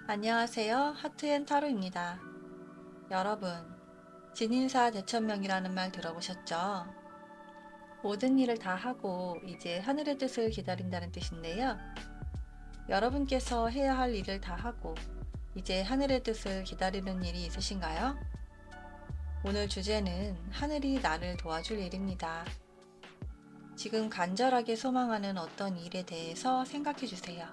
안녕하세요. 하트앤타로입니다. 여러분, 진인사 대천명이라는 말 들어보셨죠? 모든 일을 다 하고 이제 하늘의 뜻을 기다린다는 뜻인데요. 여러분께서 해야 할 일을 다 하고 이제 하늘의 뜻을 기다리는 일이 있으신가요? 오늘 주제는 하늘이 나를 도와줄 일입니다. 지금 간절하게 소망하는 어떤 일에 대해서 생각해 주세요.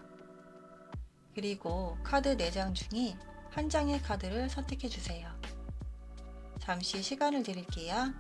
그리고 카드 4장 중에 한 장의 카드를 선택해 주세요. 잠시 시간을 드릴게요.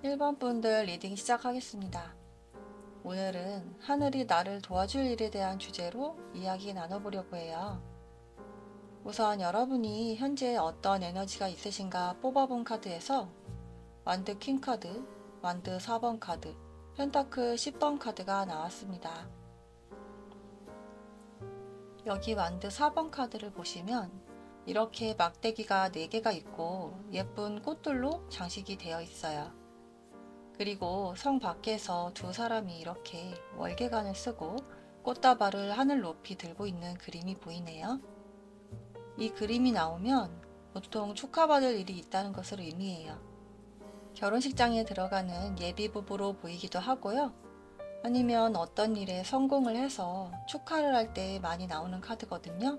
1번 분들 리딩 시작하겠습니다. 오늘은 하늘이 나를 도와줄 일에 대한 주제로 이야기 나눠보려고 해요. 우선 여러분이 현재 어떤 에너지가 있으신가 뽑아본 카드에서 완드 퀸 카드, 완드 4번 카드, 펜타클 10번 카드가 나왔습니다. 여기 완드 4번 카드를 보시면 이렇게 막대기가 4개가 있고 예쁜 꽃들로 장식이 되어 있어요. 그리고 성 밖에서 두 사람이 이렇게 월계관을 쓰고 꽃다발을 하늘 높이 들고 있는 그림이 보이네요. 이 그림이 나오면 보통 축하받을 일이 있다는 것을 의미해요. 결혼식장에 들어가는 예비부부로 보이기도 하고요. 아니면 어떤 일에 성공을 해서 축하를 할 때 많이 나오는 카드거든요.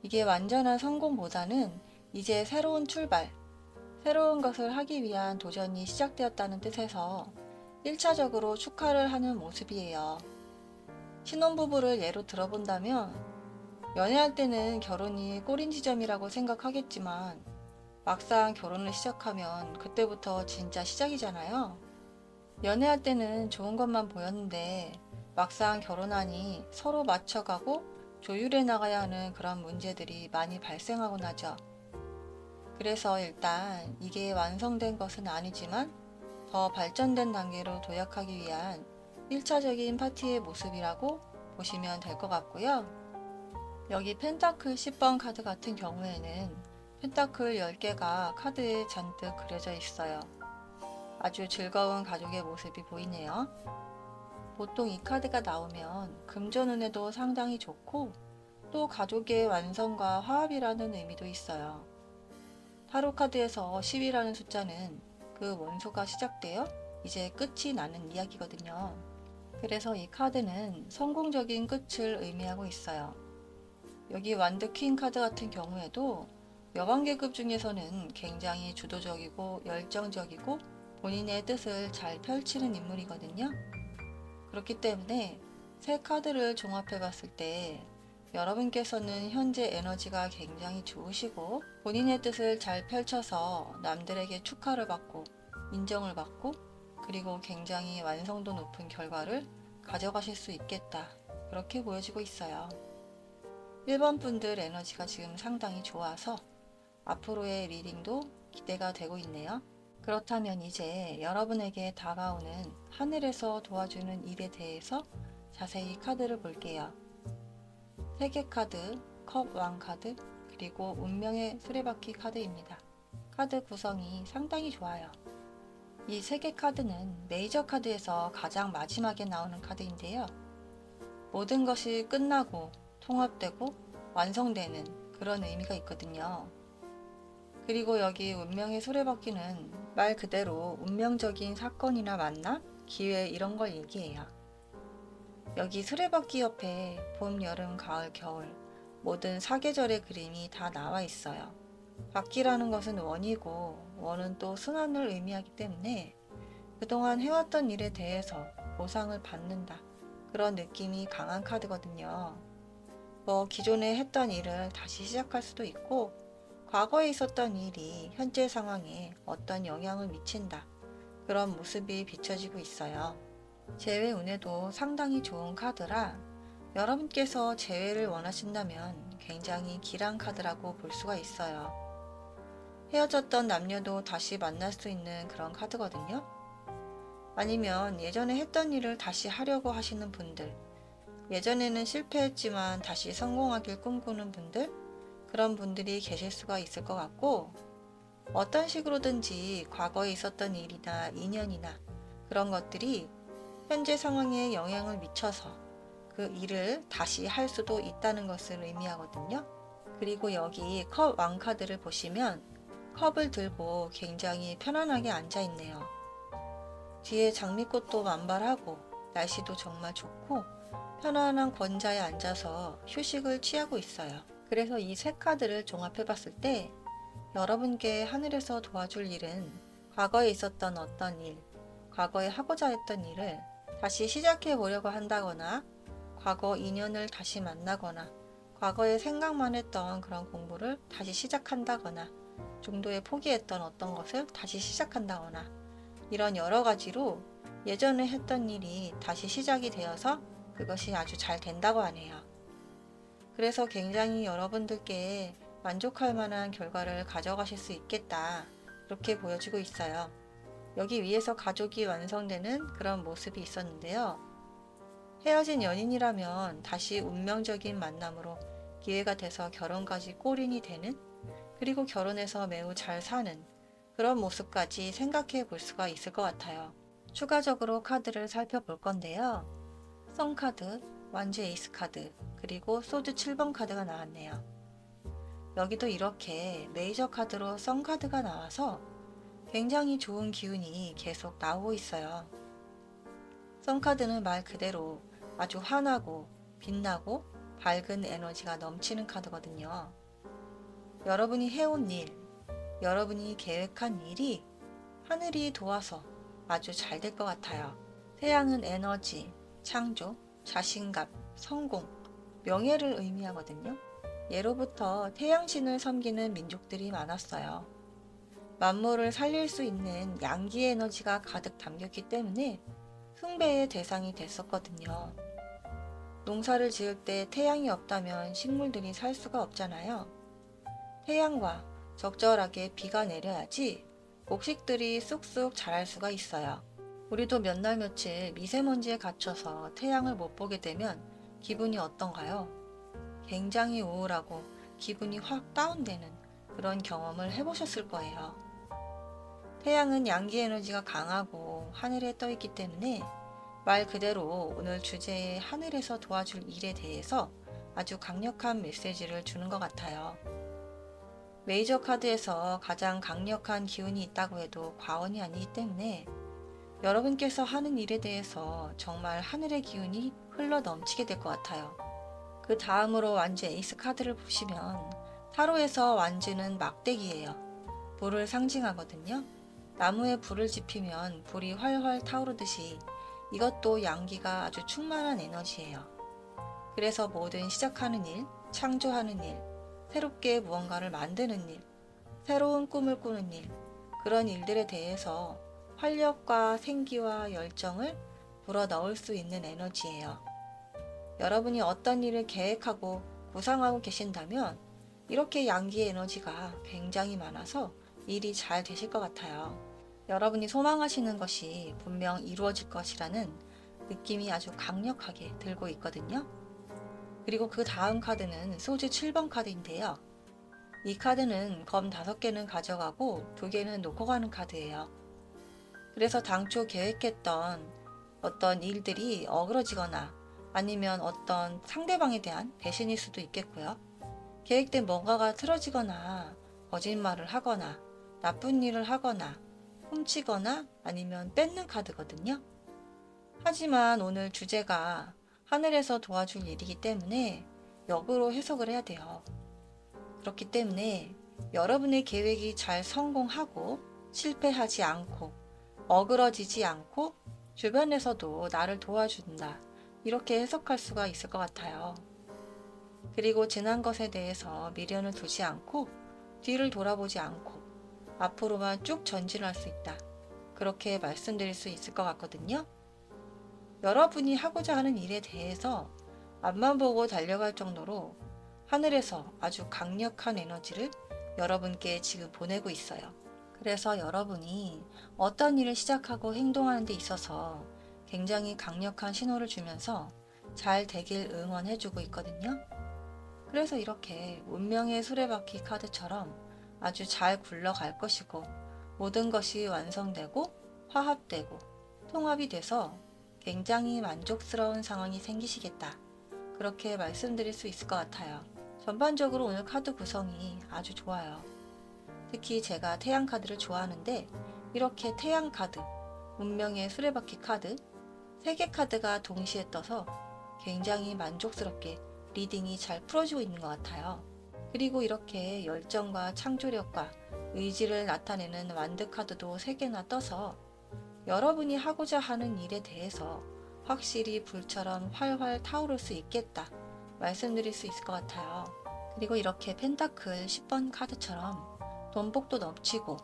이게 완전한 성공보다는 이제 새로운 출발, 새로운 것을 하기 위한 도전이 시작되었다는 뜻에서 1차적으로 축하를 하는 모습이에요. 신혼부부를 예로 들어본다면 연애할 때는 결혼이 꼬린 지점이라고 생각하겠지만 막상 결혼을 시작하면 그때부터 진짜 시작이잖아요. 연애할 때는 좋은 것만 보였는데 막상 결혼하니 서로 맞춰가고 조율해 나가야 하는 그런 문제들이 많이 발생하곤 하죠. 그래서 일단 이게 완성된 것은 아니지만 더 발전된 단계로 도약하기 위한 1차적인 파티의 모습이라고 보시면 될 것 같고요. 여기 펜타클 10번 카드 같은 경우에는 펜타클 10개가 카드에 잔뜩 그려져 있어요. 아주 즐거운 가족의 모습이 보이네요. 보통 이 카드가 나오면 금전운에도 상당히 좋고 또 가족의 완성과 화합이라는 의미도 있어요. 타로 카드에서 10이라는 숫자는 그 원소가 시작되어 이제 끝이 나는 이야기거든요. 그래서 이 카드는 성공적인 끝을 의미하고 있어요. 여기 완드 퀸 카드 같은 경우에도 여왕 계급 중에서는 굉장히 주도적이고 열정적이고 본인의 뜻을 잘 펼치는 인물이거든요. 그렇기 때문에 세 카드를 종합해 봤을 때 여러분께서는 현재 에너지가 굉장히 좋으시고 본인의 뜻을 잘 펼쳐서 남들에게 축하를 받고 인정을 받고 그리고 굉장히 완성도 높은 결과를 가져가실 수 있겠다. 그렇게 보여지고 있어요. 1번 분들 에너지가 지금 상당히 좋아서 앞으로의 리딩도 기대가 되고 있네요. 그렇다면 이제 여러분에게 다가오는 하늘에서 도와주는 일에 대해서 자세히 카드를 볼게요. 세계 카드, 컵 왕 카드, 그리고 운명의 수레바퀴 카드입니다. 카드 구성이 상당히 좋아요. 이 세 개 카드는 메이저 카드에서 가장 마지막에 나오는 카드인데요. 모든 것이 끝나고 통합되고 완성되는 그런 의미가 있거든요. 그리고 여기 운명의 수레바퀴는 말 그대로 운명적인 사건이나 만남, 기회 이런 걸 얘기해요. 여기 수레바퀴 옆에 봄, 여름, 가을, 겨울 모든 사계절의 그림이 다 나와 있어요. 바퀴라는 것은 원이고 원은 또 순환을 의미하기 때문에 그동안 해왔던 일에 대해서 보상을 받는다. 그런 느낌이 강한 카드거든요. 기존에 했던 일을 다시 시작할 수도 있고 과거에 있었던 일이 현재 상황에 어떤 영향을 미친다. 그런 모습이 비춰지고 있어요. 재회 운에도 상당히 좋은 카드라 여러분께서 재회를 원하신다면 굉장히 길한 카드라고 볼 수가 있어요. 헤어졌던 남녀도 다시 만날 수 있는 그런 카드거든요. 아니면 예전에 했던 일을 다시 하려고 하시는 분들, 예전에는 실패했지만 다시 성공하길 꿈꾸는 분들, 그런 분들이 계실 수가 있을 것 같고, 어떤 식으로든지 과거에 있었던 일이나 인연이나 그런 것들이 현재 상황에 영향을 미쳐서 그 일을 다시 할 수도 있다는 것을 의미하거든요. 그리고 여기 컵 왕카드를 보시면 컵을 들고 굉장히 편안하게 앉아 있네요. 뒤에 장미꽃도 만발하고 날씨도 정말 좋고 편안한 권자에 앉아서 휴식을 취하고 있어요. 그래서 이 세 카드를 종합해 봤을 때 여러분께 하늘에서 도와줄 일은 과거에 있었던 어떤 일, 과거에 하고자 했던 일을 다시 시작해 보려고 한다거나 과거 인연을 다시 만나거나 과거에 생각만 했던 그런 공부를 다시 시작한다거나 중도에 포기했던 어떤 것을 다시 시작한다거나 이런 여러 가지로 예전에 했던 일이 다시 시작이 되어서 그것이 아주 잘 된다고 하네요. 그래서 굉장히 여러분들께 만족할 만한 결과를 가져가실 수 있겠다. 이렇게 보여지고 있어요. 여기 위에서 가족이 완성되는 그런 모습이 있었는데요. 헤어진 연인이라면 다시 운명적인 만남으로 기회가 돼서 결혼까지 골인이 되는, 그리고 결혼해서 매우 잘 사는 그런 모습까지 생각해 볼 수가 있을 것 같아요. 추가적으로 카드를 살펴볼 건데요. 성 카드, 완주 에이스 카드, 그리고 소드 7번 카드가 나왔네요. 여기도 이렇게 메이저 카드로 성 카드가 나와서 굉장히 좋은 기운이 계속 나오고 있어요. 성 카드는 말 그대로 아주 환하고 빛나고 밝은 에너지가 넘치는 카드거든요. 여러분이 해온 일, 여러분이 계획한 일이 하늘이 도와서 아주 잘 될 것 같아요. 태양은 에너지, 창조, 자신감, 성공, 명예를 의미하거든요. 예로부터 태양신을 섬기는 민족들이 많았어요. 만물을 살릴 수 있는 양기 에너지가 가득 담겼기 때문에 숭배의 대상이 됐었거든요. 농사를 지을 때 태양이 없다면 식물들이 살 수가 없잖아요. 태양과 적절하게 비가 내려야지 곡식들이 쑥쑥 자랄 수가 있어요. 우리도 몇 날 며칠 미세먼지에 갇혀서 태양을 못 보게 되면 기분이 어떤가요? 굉장히 우울하고 기분이 확 다운되는 그런 경험을 해보셨을 거예요. 태양은 양기 에너지가 강하고 하늘에 떠 있기 때문에 말 그대로 오늘 주제의 하늘에서 도와줄 일에 대해서 아주 강력한 메시지를 주는 것 같아요. 메이저 카드에서 가장 강력한 기운이 있다고 해도 과언이 아니기 때문에 여러분께서 하는 일에 대해서 정말 하늘의 기운이 흘러 넘치게 될 것 같아요. 그 다음으로 완주 에이스 카드를 보시면 타로에서 완주는 막대기예요. 불을 상징하거든요. 나무에 불을 지피면 불이 활활 타오르듯이 이것도 양기가 아주 충만한 에너지예요. 그래서 모든 시작하는 일, 창조하는 일, 새롭게 무언가를 만드는 일, 새로운 꿈을 꾸는 일, 그런 일들에 대해서 활력과 생기와 열정을 불어넣을 수 있는 에너지예요. 여러분이 어떤 일을 계획하고 구상하고 계신다면 이렇게 양기의 에너지가 굉장히 많아서 일이 잘 되실 것 같아요. 여러분이 소망하시는 것이 분명 이루어질 것이라는 느낌이 아주 강력하게 들고 있거든요. 그리고 그 다음 카드는 소주 7번 카드인데요. 이 카드는 검 5개는 가져가고 2개는 놓고 가는 카드예요. 그래서 당초 계획했던 어떤 일들이 어그러지거나 아니면 어떤 상대방에 대한 배신일 수도 있겠고요. 계획된 뭔가가 틀어지거나 거짓말을 하거나 나쁜 일을 하거나 훔치거나 아니면 뺏는 카드거든요. 하지만 오늘 주제가 하늘에서 도와줄 일이기 때문에 역으로 해석을 해야 돼요. 그렇기 때문에 여러분의 계획이 잘 성공하고 실패하지 않고 어그러지지 않고 주변에서도 나를 도와준다. 이렇게 해석할 수가 있을 것 같아요. 그리고 지난 것에 대해서 미련을 두지 않고 뒤를 돌아보지 않고 앞으로만 쭉 전진할 수 있다. 그렇게 말씀드릴 수 있을 것 같거든요. 여러분이 하고자 하는 일에 대해서 앞만 보고 달려갈 정도로 하늘에서 아주 강력한 에너지를 여러분께 지금 보내고 있어요. 그래서 여러분이 어떤 일을 시작하고 행동하는 데 있어서 굉장히 강력한 신호를 주면서 잘 되길 응원해주고 있거든요. 그래서 이렇게 운명의 수레바퀴 카드처럼 아주 잘 굴러갈 것이고 모든 것이 완성되고 화합되고 통합이 돼서 굉장히 만족스러운 상황이 생기시겠다. 그렇게 말씀드릴 수 있을 것 같아요. 전반적으로 오늘 카드 구성이 아주 좋아요. 특히 제가 태양 카드를 좋아하는데 이렇게 태양 카드, 운명의 수레바퀴 카드, 3개 카드가 동시에 떠서 굉장히 만족스럽게 리딩이 잘 풀어지고 있는 것 같아요. 그리고 이렇게 열정과 창조력과 의지를 나타내는 완드 카드도 3개나 떠서 여러분이 하고자 하는 일에 대해서 확실히 불처럼 활활 타오를 수 있겠다 말씀드릴 수 있을 것 같아요. 그리고 이렇게 펜타클 10번 카드처럼 돈복도 넘치고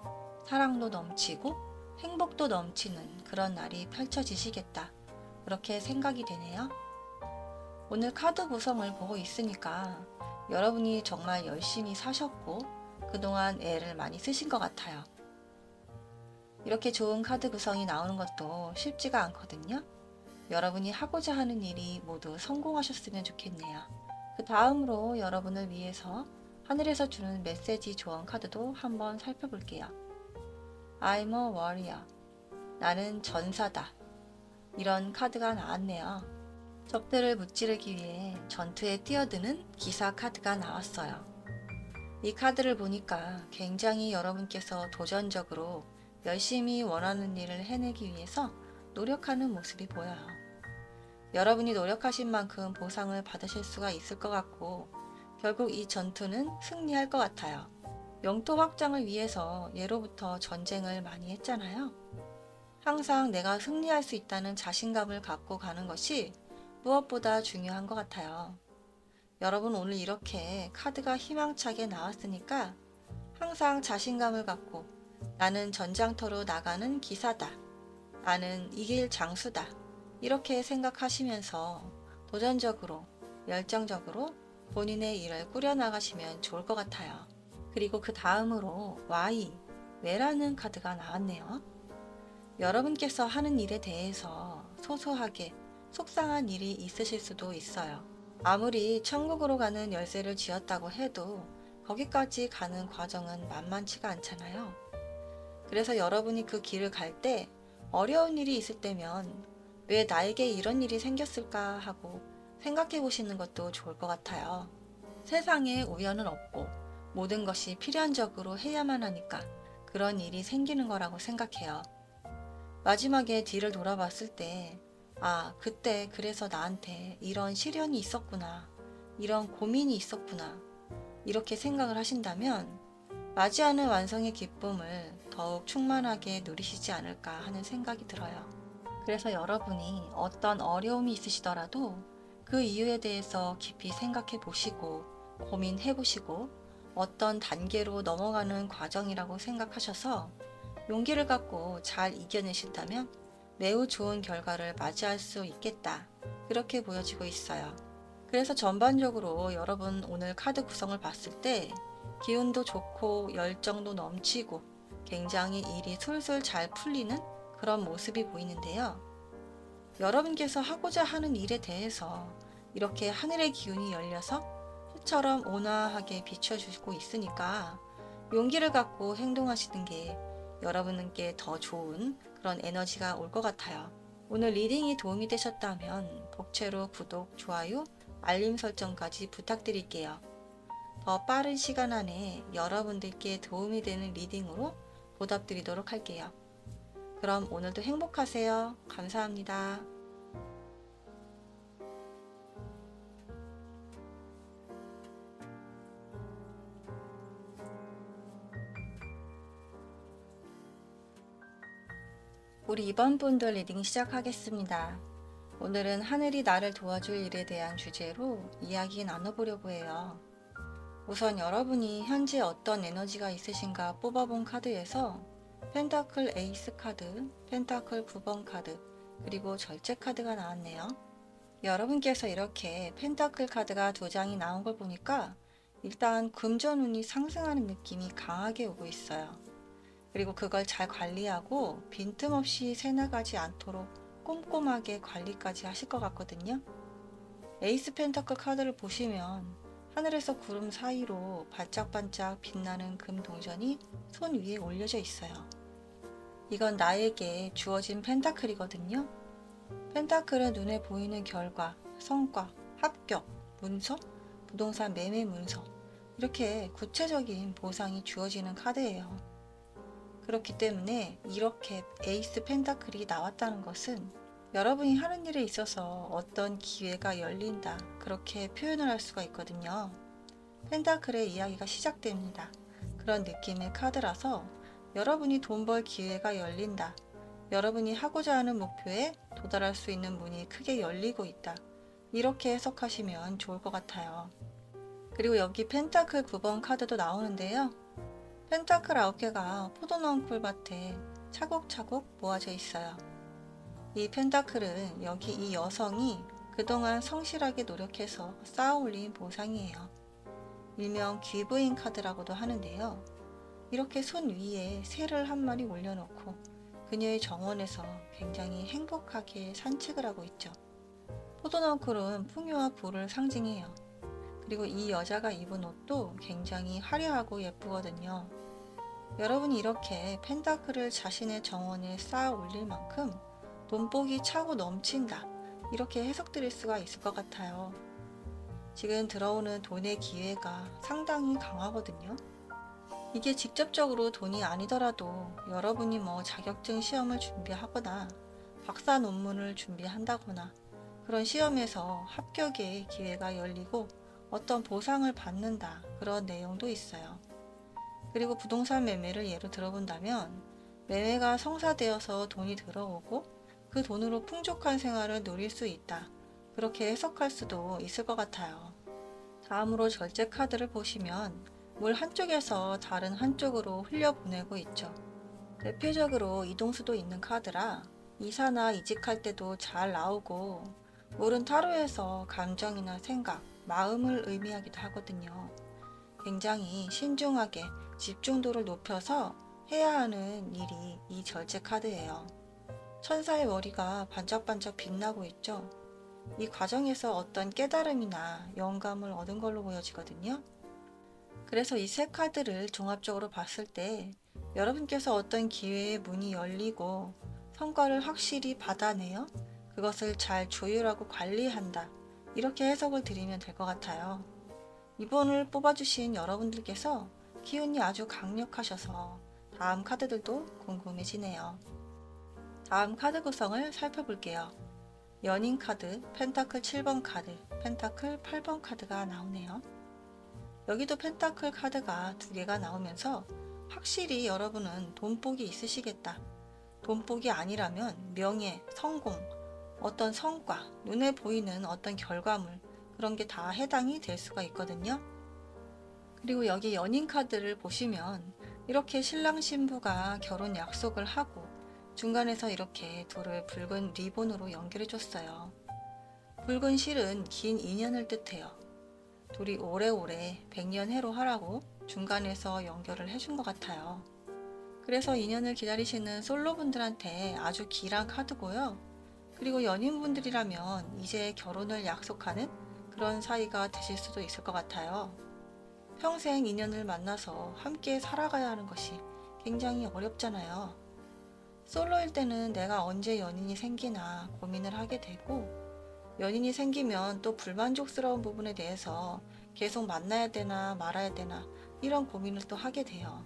사랑도 넘치고 행복도 넘치는 그런 날이 펼쳐지시겠다 그렇게 생각이 되네요. 오늘 카드 구성을 보고 있으니까 여러분이 정말 열심히 사셨고 그동안 애를 많이 쓰신 것 같아요. 이렇게 좋은 카드 구성이 나오는 것도 쉽지가 않거든요. 여러분이 하고자 하는 일이 모두 성공하셨으면 좋겠네요. 그 다음으로 여러분을 위해서 하늘에서 주는 메시지 조언 카드도 한번 살펴볼게요. I'm a warrior. 나는 전사다. 이런 카드가 나왔네요. 적들을 무찌르기 위해 전투에 뛰어드는 기사 카드가 나왔어요. 이 카드를 보니까 굉장히 여러분께서 도전적으로 열심히 원하는 일을 해내기 위해서 노력하는 모습이 보여요. 여러분이 노력하신 만큼 보상을 받으실 수가 있을 것 같고 결국 이 전투는 승리할 것 같아요. 영토 확장을 위해서 예로부터 전쟁을 많이 했잖아요. 항상 내가 승리할 수 있다는 자신감을 갖고 가는 것이 무엇보다 중요한 것 같아요. 여러분 오늘 이렇게 카드가 희망차게 나왔으니까 항상 자신감을 갖고 나는 전장터로 나가는 기사다. 나는 이길 장수다. 이렇게 생각하시면서 도전적으로 열정적으로 본인의 일을 꾸려나가시면 좋을 것 같아요. 그리고 그 다음으로 왜라는 카드가 나왔네요. 여러분께서 하는 일에 대해서 소소하게 속상한 일이 있으실 수도 있어요. 아무리 천국으로 가는 열쇠를 쥐었다고 해도 거기까지 가는 과정은 만만치가 않잖아요. 그래서 여러분이 그 길을 갈 때 어려운 일이 있을 때면 왜 나에게 이런 일이 생겼을까 하고 생각해 보시는 것도 좋을 것 같아요. 세상에 우연은 없고 모든 것이 필연적으로 해야만 하니까 그런 일이 생기는 거라고 생각해요. 마지막에 뒤를 돌아봤을 때 그때 그래서 나한테 이런 시련이 있었구나, 이런 고민이 있었구나 이렇게 생각을 하신다면 맞이하는 완성의 기쁨을 더욱 충만하게 누리시지 않을까 하는 생각이 들어요. 그래서 여러분이 어떤 어려움이 있으시더라도 그 이유에 대해서 깊이 생각해 보시고 고민해 보시고 어떤 단계로 넘어가는 과정이라고 생각하셔서 용기를 갖고 잘 이겨내신다면 매우 좋은 결과를 맞이할 수 있겠다. 그렇게 보여지고 있어요. 그래서 전반적으로 여러분 오늘 카드 구성을 봤을 때 기운도 좋고 열정도 넘치고 굉장히 일이 술술 잘 풀리는 그런 모습이 보이는데요. 여러분께서 하고자 하는 일에 대해서 이렇게 하늘의 기운이 열려서 해처럼 온화하게 비춰주고 있으니까 용기를 갖고 행동하시는 게 여러분께 더 좋은 그런 에너지가 올 것 같아요. 오늘 리딩이 도움이 되셨다면 복채로 구독, 좋아요, 알림 설정까지 부탁드릴게요. 더 빠른 시간 안에 여러분들께 도움이 되는 리딩으로 보답드리도록 할게요. 그럼 오늘도 행복하세요. 감사합니다. 우리 이번 분들 리딩 시작하겠습니다. 오늘은 하늘이 나를 도와줄 일에 대한 주제로 이야기 나눠보려고 해요. 우선 여러분이 현재 어떤 에너지가 있으신가 뽑아본 카드에서 펜타클 에이스 카드, 펜타클 9번 카드, 그리고 절제 카드가 나왔네요. 여러분께서 이렇게 펜타클 카드가 두 장이 나온 걸 보니까 일단 금전운이 상승하는 느낌이 강하게 오고 있어요. 그리고 그걸 잘 관리하고 빈틈없이 새나가지 않도록 꼼꼼하게 관리까지 하실 것 같거든요. 에이스 펜타클 카드를 보시면 하늘에서 구름 사이로 반짝반짝 빛나는 금 동전이 손 위에 올려져 있어요. 이건 나에게 주어진 펜타클이거든요. 펜타클은 눈에 보이는 결과, 성과, 합격, 문서, 부동산 매매 문서, 이렇게 구체적인 보상이 주어지는 카드예요. 그렇기 때문에 이렇게 에이스 펜타클이 나왔다는 것은 여러분이 하는 일에 있어서 어떤 기회가 열린다, 그렇게 표현을 할 수가 있거든요. 펜타클의 이야기가 시작됩니다. 그런 느낌의 카드라서 여러분이 돈 벌 기회가 열린다, 여러분이 하고자 하는 목표에 도달할 수 있는 문이 크게 열리고 있다, 이렇게 해석하시면 좋을 것 같아요. 그리고 여기 펜타클 9번 카드도 나오는데요. 펜타클 9개가 포도 넣은 꿀밭에 차곡차곡 모아져 있어요. 이 펜타클은 여기 이 여성이 그동안 성실하게 노력해서 쌓아올린 보상이에요. 일명 귀부인 카드라고도 하는데요. 이렇게 손 위에 새를 한 마리 올려놓고 그녀의 정원에서 굉장히 행복하게 산책을 하고 있죠. 포도 넣은 꿀은 풍요와 부를 상징해요. 그리고 이 여자가 입은 옷도 굉장히 화려하고 예쁘거든요. 여러분이 이렇게 펜타클을 자신의 정원에 쌓아 올릴 만큼 돈복이 차고 넘친다, 이렇게 해석드릴 수가 있을 것 같아요. 지금 들어오는 돈의 기회가 상당히 강하거든요. 이게 직접적으로 돈이 아니더라도 여러분이 자격증 시험을 준비하거나 박사 논문을 준비한다거나 그런 시험에서 합격의 기회가 열리고 어떤 보상을 받는다, 그런 내용도 있어요. 그리고 부동산 매매를 예로 들어본다면 매매가 성사되어서 돈이 들어오고 그 돈으로 풍족한 생활을 누릴 수 있다, 그렇게 해석할 수도 있을 것 같아요. 다음으로 절제 카드를 보시면 물 한쪽에서 다른 한쪽으로 흘려보내고 있죠. 대표적으로 이동수도 있는 카드라 이사나 이직할 때도 잘 나오고, 물은 타로에서 감정이나 생각, 마음을 의미하기도 하거든요. 굉장히 신중하게 집중도를 높여서 해야 하는 일이 이 절제 카드예요. 천사의 머리가 반짝반짝 빛나고 있죠. 이 과정에서 어떤 깨달음이나 영감을 얻은 걸로 보여지거든요. 그래서 이 세 카드를 종합적으로 봤을 때 여러분께서 어떤 기회의 문이 열리고 성과를 확실히 받아내어 그것을 잘 조율하고 관리한다, 이렇게 해석을 드리면 될 것 같아요. 이번을 뽑아주신 여러분들께서 기운이 아주 강력하셔서 다음 카드들도 궁금해지네요. 다음 카드 구성을 살펴볼게요. 연인 카드, 펜타클 7번 카드, 펜타클 8번 카드가 나오네요. 여기도 펜타클 카드가 두 개가 나오면서 확실히 여러분은 돈복이 있으시겠다, 돈복이 아니라면 명예, 성공, 어떤 성과, 눈에 보이는 어떤 결과물, 그런 게 다 해당이 될 수가 있거든요. 그리고 여기 연인 카드를 보시면 이렇게 신랑 신부가 결혼 약속을 하고 중간에서 이렇게 둘을 붉은 리본으로 연결해 줬어요. 붉은 실은 긴 인연을 뜻해요. 둘이 오래오래 백년해로 하라고 중간에서 연결을 해준 것 같아요. 그래서 인연을 기다리시는 솔로분들한테 아주 길한 카드고요. 그리고 연인분들이라면 이제 결혼을 약속하는 그런 사이가 되실 수도 있을 것 같아요. 평생 인연을 만나서 함께 살아가야 하는 것이 굉장히 어렵잖아요. 솔로일 때는 내가 언제 연인이 생기나 고민을 하게 되고, 연인이 생기면 또 불만족스러운 부분에 대해서 계속 만나야 되나 말아야 되나 이런 고민을 또 하게 돼요.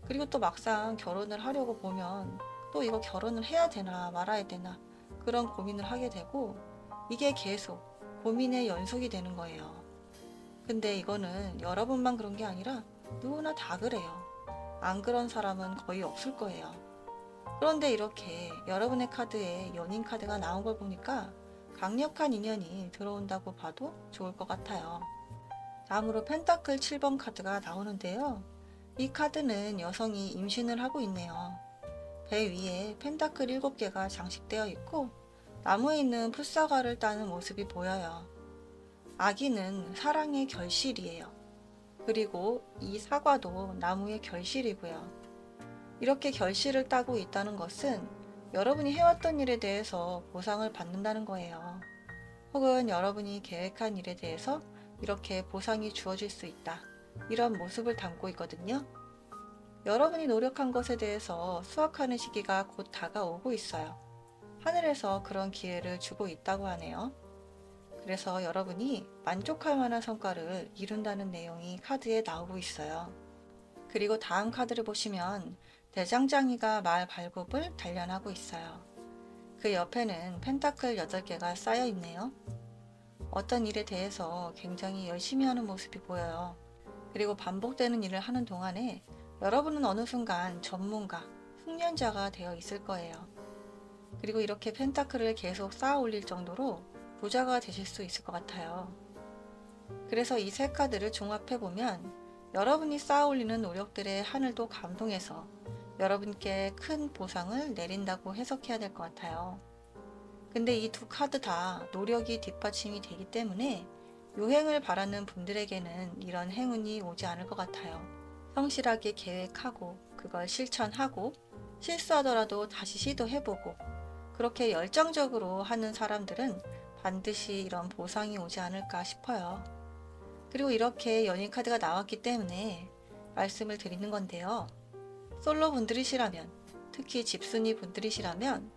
그리고 또 막상 결혼을 하려고 보면 또 이거 결혼을 해야 되나 말아야 되나 그런 고민을 하게 되고, 이게 계속 고민의 연속이 되는 거예요. 근데 이거는 여러분만 그런 게 아니라 누구나 다 그래요. 안 그런 사람은 거의 없을 거예요. 그런데 이렇게 여러분의 카드에 연인 카드가 나온 걸 보니까 강력한 인연이 들어온다고 봐도 좋을 것 같아요. 다음으로 펜타클 7번 카드가 나오는데요. 이 카드는 여성이 임신을 하고 있네요. 배 위에 펜타클 7개가 장식되어 있고 나무에 있는 풋사과를 따는 모습이 보여요. 아기는 사랑의 결실이에요. 그리고 이 사과도 나무의 결실이고요. 이렇게 결실을 따고 있다는 것은 여러분이 해왔던 일에 대해서 보상을 받는다는 거예요. 혹은 여러분이 계획한 일에 대해서 이렇게 보상이 주어질 수 있다. 이런 모습을 담고 있거든요. 여러분이 노력한 것에 대해서 수확하는 시기가 곧 다가오고 있어요. 하늘에서 그런 기회를 주고 있다고 하네요. 그래서 여러분이 만족할 만한 성과를 이룬다는 내용이 카드에 나오고 있어요. 그리고 다음 카드를 보시면 대장장이가 말 발굽을 단련하고 있어요. 그 옆에는 펜타클 8개가 쌓여 있네요. 어떤 일에 대해서 굉장히 열심히 하는 모습이 보여요. 그리고 반복되는 일을 하는 동안에 여러분은 어느 순간 전문가, 숙련자가 되어 있을 거예요. 그리고 이렇게 펜타클을 계속 쌓아 올릴 정도로 부자가 되실 수 있을 것 같아요. 그래서 이 세 카드를 종합해 보면 여러분이 쌓아 올리는 노력들의 하늘도 감동해서 여러분께 큰 보상을 내린다고 해석해야 될 것 같아요. 근데 이 두 카드 다 노력이 뒷받침이 되기 때문에 요행을 바라는 분들에게는 이런 행운이 오지 않을 것 같아요. 성실하게 계획하고 그걸 실천하고 실수하더라도 다시 시도해보고 그렇게 열정적으로 하는 사람들은 반드시 이런 보상이 오지 않을까 싶어요. 그리고 이렇게 연인 카드가 나왔기 때문에 말씀을 드리는 건데요. 솔로 분들이시라면, 특히 집순이 분들이시라면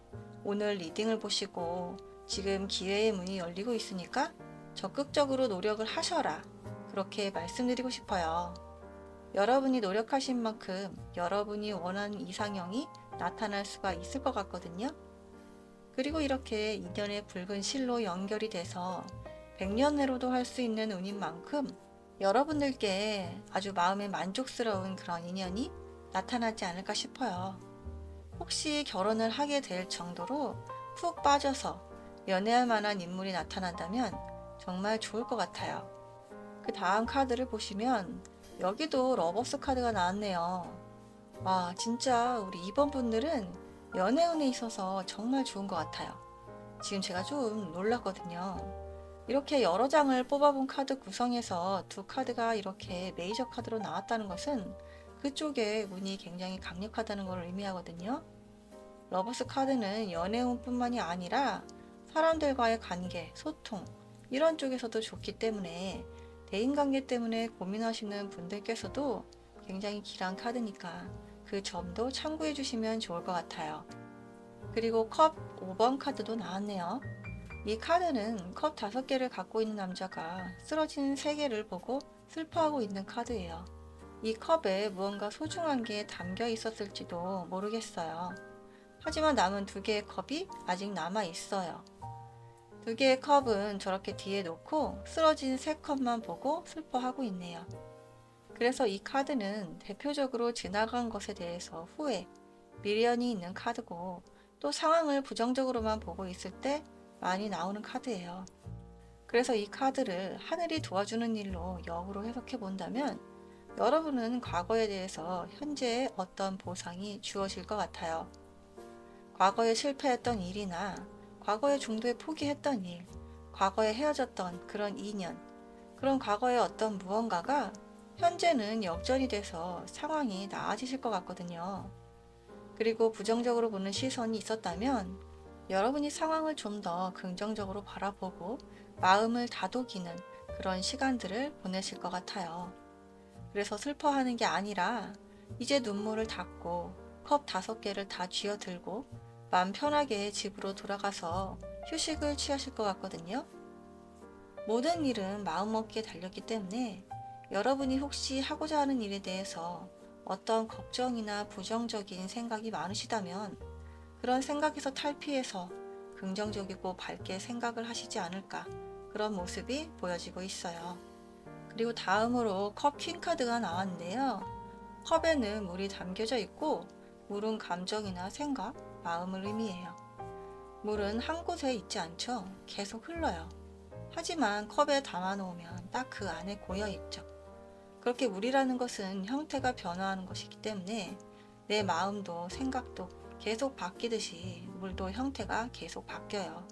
오늘 리딩을 보시고 지금 기회의 문이 열리고 있으니까 적극적으로 노력을 하셔라. 그렇게 말씀드리고 싶어요. 여러분이 노력하신 만큼 여러분이 원하는 이상형이 나타날 수가 있을 것 같거든요. 그리고 이렇게 인연의 붉은 실로 연결이 돼서 100년 내로도 할 수 있는 운인 만큼 여러분들께 아주 마음에 만족스러운 그런 인연이 나타나지 않을까 싶어요. 혹시 결혼을 하게 될 정도로 푹 빠져서 연애할 만한 인물이 나타난다면 정말 좋을 것 같아요. 그 다음 카드를 보시면 여기도 러버스 카드가 나왔네요. 와, 진짜 우리 2번 분들은 연애운에 있어서 정말 좋은 것 같아요. 지금 제가 좀 놀랐거든요. 이렇게 여러 장을 뽑아본 카드 구성에서 두 카드가 이렇게 메이저 카드로 나왔다는 것은 그쪽에 운이 굉장히 강력하다는 걸 의미하거든요. 러버스 카드는 연애운뿐만이 아니라 사람들과의 관계, 소통 이런 쪽에서도 좋기 때문에 대인관계 때문에 고민하시는 분들께서도 굉장히 길한 카드니까 그 점도 참고해 주시면 좋을 것 같아요. 그리고 컵 5번 카드도 나왔네요. 이 카드는 컵 5개를 갖고 있는 남자가 쓰러진 3개를 보고 슬퍼하고 있는 카드예요. 이 컵에 무언가 소중한 게 담겨 있었을지도 모르겠어요. 하지만 남은 2개의 컵이 아직 남아 있어요. 2개의 컵은 저렇게 뒤에 놓고 쓰러진 3컵만 보고 슬퍼하고 있네요. 그래서 이 카드는 대표적으로 지나간 것에 대해서 후회, 미련이 있는 카드고 또 상황을 부정적으로만 보고 있을 때 많이 나오는 카드예요. 그래서 이 카드를 하늘이 도와주는 일로 역으로 해석해 본다면 여러분은 과거에 대해서 현재의 어떤 보상이 주어질 것 같아요. 과거에 실패했던 일이나 과거에 중도에 포기했던 일, 과거에 헤어졌던 그런 인연, 그런 과거의 어떤 무언가가 현재는 역전이 돼서 상황이 나아지실 것 같거든요. 그리고 부정적으로 보는 시선이 있었다면 여러분이 상황을 좀 더 긍정적으로 바라보고 마음을 다독이는 그런 시간들을 보내실 것 같아요. 그래서 슬퍼하는 게 아니라 이제 눈물을 닦고 컵 5개를 다 쥐어들고 마음 편하게 집으로 돌아가서 휴식을 취하실 것 같거든요. 모든 일은 마음먹기에 달렸기 때문에 여러분이 혹시 하고자 하는 일에 대해서 어떤 걱정이나 부정적인 생각이 많으시다면 그런 생각에서 탈피해서 긍정적이고 밝게 생각을 하시지 않을까 그런 모습이 보여지고 있어요. 그리고 다음으로 컵 퀸 카드가 나왔는데요. 컵에는 물이 담겨져 있고 물은 감정이나 생각, 마음을 의미해요. 물은 한 곳에 있지 않죠. 계속 흘러요. 하지만 컵에 담아놓으면 딱 그 안에 고여 있죠. 그렇게 물이라는 것은 형태가 변화하는 것이기 때문에 내 마음도 생각도 계속 바뀌듯이 물도 형태가 계속 바뀌어요.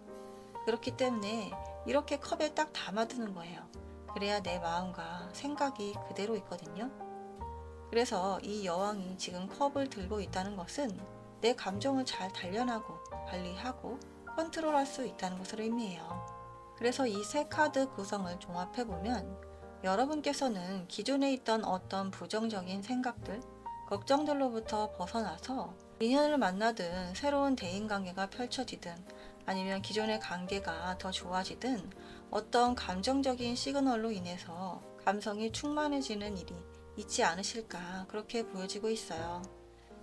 그렇기 때문에 이렇게 컵에 딱 담아두는 거예요. 그래야 내 마음과 생각이 그대로 있거든요. 그래서 이 여왕이 지금 컵을 들고 있다는 것은 내 감정을 잘 단련하고 관리하고 컨트롤할 수 있다는 것을 의미해요. 그래서 이 세 카드 구성을 종합해보면 여러분께서는 기존에 있던 어떤 부정적인 생각들, 걱정들로부터 벗어나서 인연을 만나든 새로운 대인관계가 펼쳐지든 아니면 기존의 관계가 더 좋아지든 어떤 감정적인 시그널로 인해서 감성이 충만해지는 일이 있지 않으실까 그렇게 보여지고 있어요.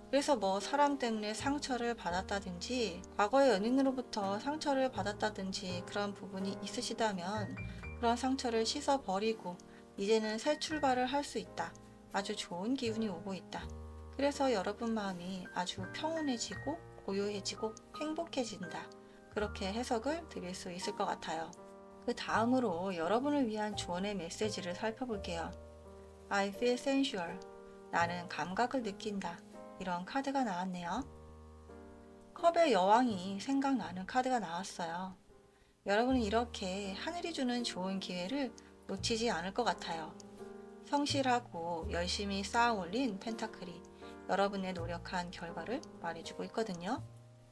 그래서 뭐 사람 때문에 상처를 받았다든지 과거의 연인으로부터 상처를 받았다든지 그런 부분이 있으시다면 그런 상처를 씻어버리고 이제는 새 출발을 할 수 있다. 아주 좋은 기운이 오고 있다. 그래서 여러분 마음이 아주 평온해지고 고요해지고 행복해진다. 그렇게 해석을 드릴 수 있을 것 같아요. 그 다음으로 여러분을 위한 조언의 메시지를 살펴볼게요. I feel sensual. 나는 감각을 느낀다. 이런 카드가 나왔네요. 컵의 여왕이 생각나는 카드가 나왔어요. 여러분은 이렇게 하늘이 주는 좋은 기회를 놓치지 않을 것 같아요. 성실하고 열심히 쌓아 올린 펜타클이 여러분의 노력한 결과를 말해주고 있거든요.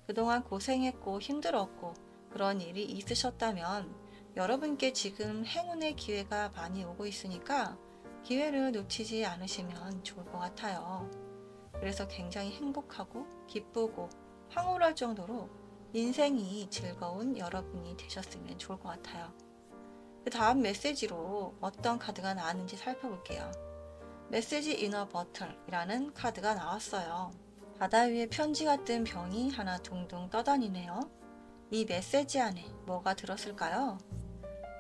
그동안 고생했고 힘들었고 그런 일이 있으셨다면 여러분께 지금 행운의 기회가 많이 오고 있으니까 기회를 놓치지 않으시면 좋을 것 같아요. 그래서 굉장히 행복하고 기쁘고 황홀할 정도로 인생이 즐거운 여러분이 되셨으면 좋을 것 같아요. 그 다음 메시지로 어떤 카드가 나왔는지 살펴볼게요. 메시지 이너 버틀이라는 카드가 나왔어요. 바다 위에 편지 같은 병이 하나 둥둥 떠다니네요. 이 메시지 안에 뭐가 들었을까요?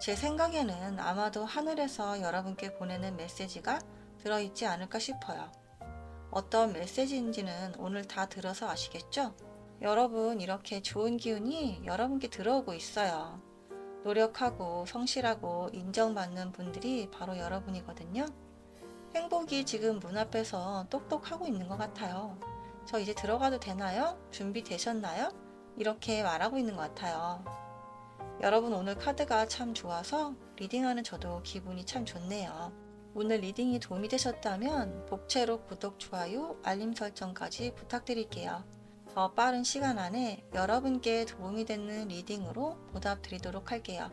제 생각에는 아마도 하늘에서 여러분께 보내는 메시지가 들어있지 않을까 싶어요. 어떤 메시지인지는 오늘 다 들어서 아시겠죠? 여러분 이렇게 좋은 기운이 여러분께 들어오고 있어요. 노력하고 성실하고 인정받는 분들이 바로 여러분이거든요. 행복이 지금 문 앞에서 똑똑하고 있는 것 같아요. 저 이제 들어가도 되나요? 준비되셨나요? 이렇게 말하고 있는 것 같아요. 여러분 오늘 카드가 참 좋아서 리딩하는 저도 기분이 참 좋네요. 오늘 리딩이 도움이 되셨다면 복채로 구독, 좋아요, 알림 설정까지 부탁드릴게요. 더 빠른 시간 안에 여러분께 도움이 되는 리딩으로 보답 드리도록 할게요.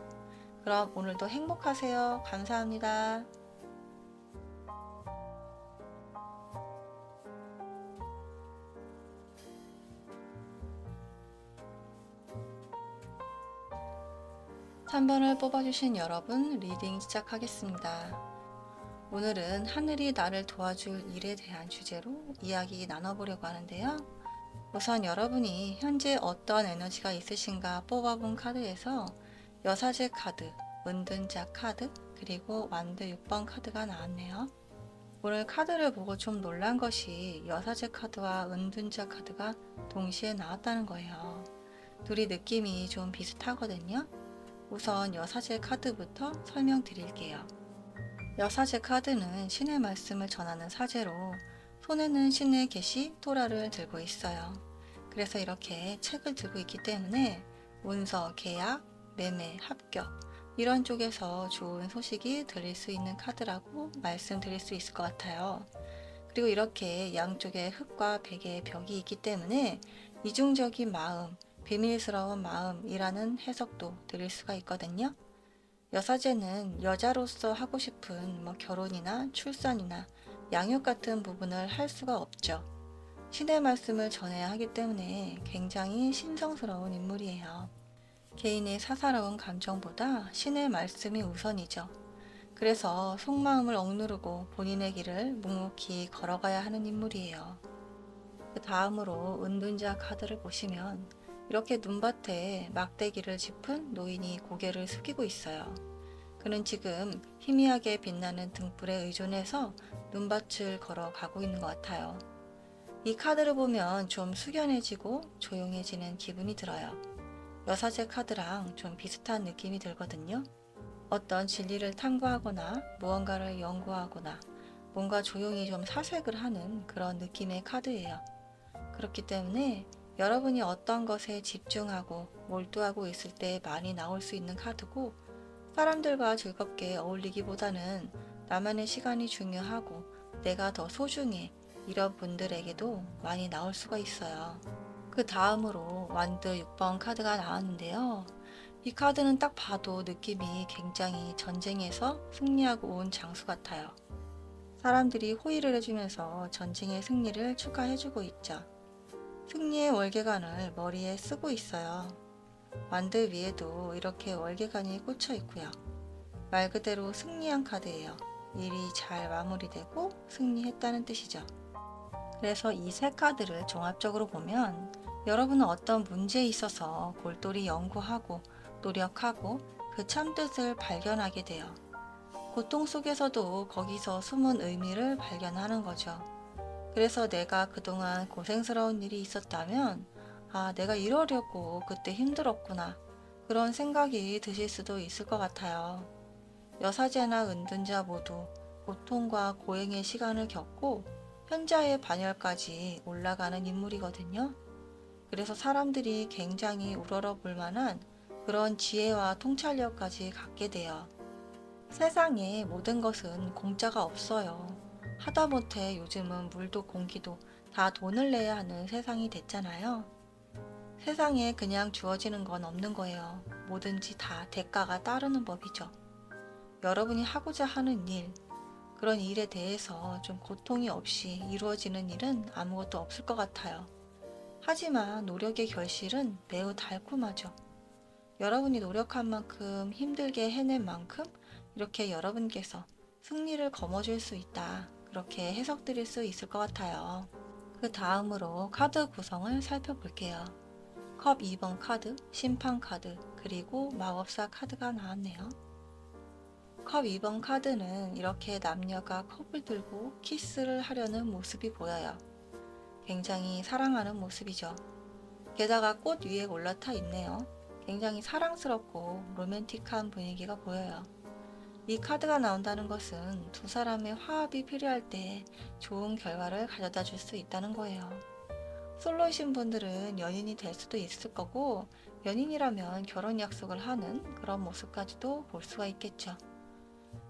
그럼 오늘도 행복하세요. 감사합니다. 3번을 뽑아주신 여러분 리딩 시작하겠습니다. 오늘은 하늘이 나를 도와줄 일에 대한 주제로 이야기 나눠보려고 하는데요. 우선 여러분이 현재 어떤 에너지가 있으신가 뽑아본 카드에서 여사제 카드, 은둔자 카드, 그리고 완드 6번 카드가 나왔네요. 오늘 카드를 보고 좀 놀란 것이 여사제 카드와 은둔자 카드가 동시에 나왔다는 거예요. 둘이 느낌이 좀 비슷하거든요. 우선 여사제 카드부터 설명드릴게요. 여사제 카드는 신의 말씀을 전하는 사제로 손에는 신의 계시 토라를 들고 있어요. 그래서 이렇게 책을 들고 있기 때문에 문서, 계약, 매매, 합격 이런 쪽에서 좋은 소식이 들릴 수 있는 카드라고 말씀드릴 수 있을 것 같아요. 그리고 이렇게 양쪽에 흙과 백의 벽이 있기 때문에 이중적인 마음, 비밀스러운 마음이라는 해석도 드릴 수가 있거든요. 여사제는 여자로서 하고 싶은 결혼이나 출산이나 양육 같은 부분을 할 수가 없죠. 신의 말씀을 전해야 하기 때문에 굉장히 신성스러운 인물이에요. 개인의 사사로운 감정보다 신의 말씀이 우선이죠. 그래서 속마음을 억누르고 본인의 길을 묵묵히 걸어가야 하는 인물이에요. 그 다음으로 은둔자 카드를 보시면 이렇게 눈밭에 막대기를 짚은 노인이 고개를 숙이고 있어요. 그는 지금 희미하게 빛나는 등불에 의존해서 눈밭을 걸어가고 있는 것 같아요. 이 카드를 보면 좀 숙연해지고 조용해지는 기분이 들어요. 여사제 카드랑 좀 비슷한 느낌이 들거든요. 어떤 진리를 탐구하거나 무언가를 연구하거나 뭔가 조용히 좀 사색을 하는 그런 느낌의 카드예요. 그렇기 때문에 여러분이 어떤 것에 집중하고 몰두하고 있을 때 많이 나올 수 있는 카드고, 사람들과 즐겁게 어울리기보다는 나만의 시간이 중요하고 내가 더 소중해, 이런 분들에게도 많이 나올 수가 있어요. 그 다음으로 완드 6번 카드가 나왔는데요. 이 카드는 딱 봐도 느낌이 굉장히 전쟁에서 승리하고 온 장수 같아요. 사람들이 호의를 해주면서 전쟁의 승리를 축하해주고 있죠. 승리의 월계관을 머리에 쓰고 있어요. 완드 위에도 이렇게 월계관이 꽂혀 있고요. 말 그대로 승리한 카드예요. 일이 잘 마무리되고 승리했다는 뜻이죠. 그래서 이 세 카드를 종합적으로 보면 여러분은 어떤 문제에 있어서 골똘히 연구하고 노력하고 그 참뜻을 발견하게 돼요. 고통 속에서도 거기서 숨은 의미를 발견하는 거죠. 그래서 내가 그동안 고생스러운 일이 있었다면, 아, 내가 이러려고 그때 힘들었구나, 그런 생각이 드실 수도 있을 것 같아요. 여사제나 은둔자 모두 고통과 고행의 시간을 겪고 현자의 반열까지 올라가는 인물이거든요. 그래서 사람들이 굉장히 우러러볼 만한 그런 지혜와 통찰력까지 갖게 돼요. 세상에 모든 것은 공짜가 없어요. 하다못해 요즘은 물도 공기도 다 돈을 내야 하는 세상이 됐잖아요. 세상에 그냥 주어지는 건 없는 거예요. 뭐든지 다 대가가 따르는 법이죠. 여러분이 하고자 하는 일, 그런 일에 대해서 좀 고통이 없이 이루어지는 일은 아무것도 없을 것 같아요. 하지만 노력의 결실은 매우 달콤하죠. 여러분이 노력한 만큼 힘들게 해낸 만큼 이렇게 여러분께서 승리를 거머쥘 수 있다, 그렇게 해석드릴 수 있을 것 같아요. 그 다음으로 카드 구성을 살펴볼게요. 컵 2번 카드, 심판 카드, 그리고 마법사 카드가 나왔네요. 컵 2번 카드는 이렇게 남녀가 컵을 들고 키스를 하려는 모습이 보여요. 굉장히 사랑하는 모습이죠. 게다가 꽃 위에 올라타 있네요. 굉장히 사랑스럽고 로맨틱한 분위기가 보여요. 이 카드가 나온다는 것은 두 사람의 화합이 필요할 때 좋은 결과를 가져다 줄 수 있다는 거예요. 솔로이신 분들은 연인이 될 수도 있을 거고, 연인이라면 결혼 약속을 하는 그런 모습까지도 볼 수가 있겠죠.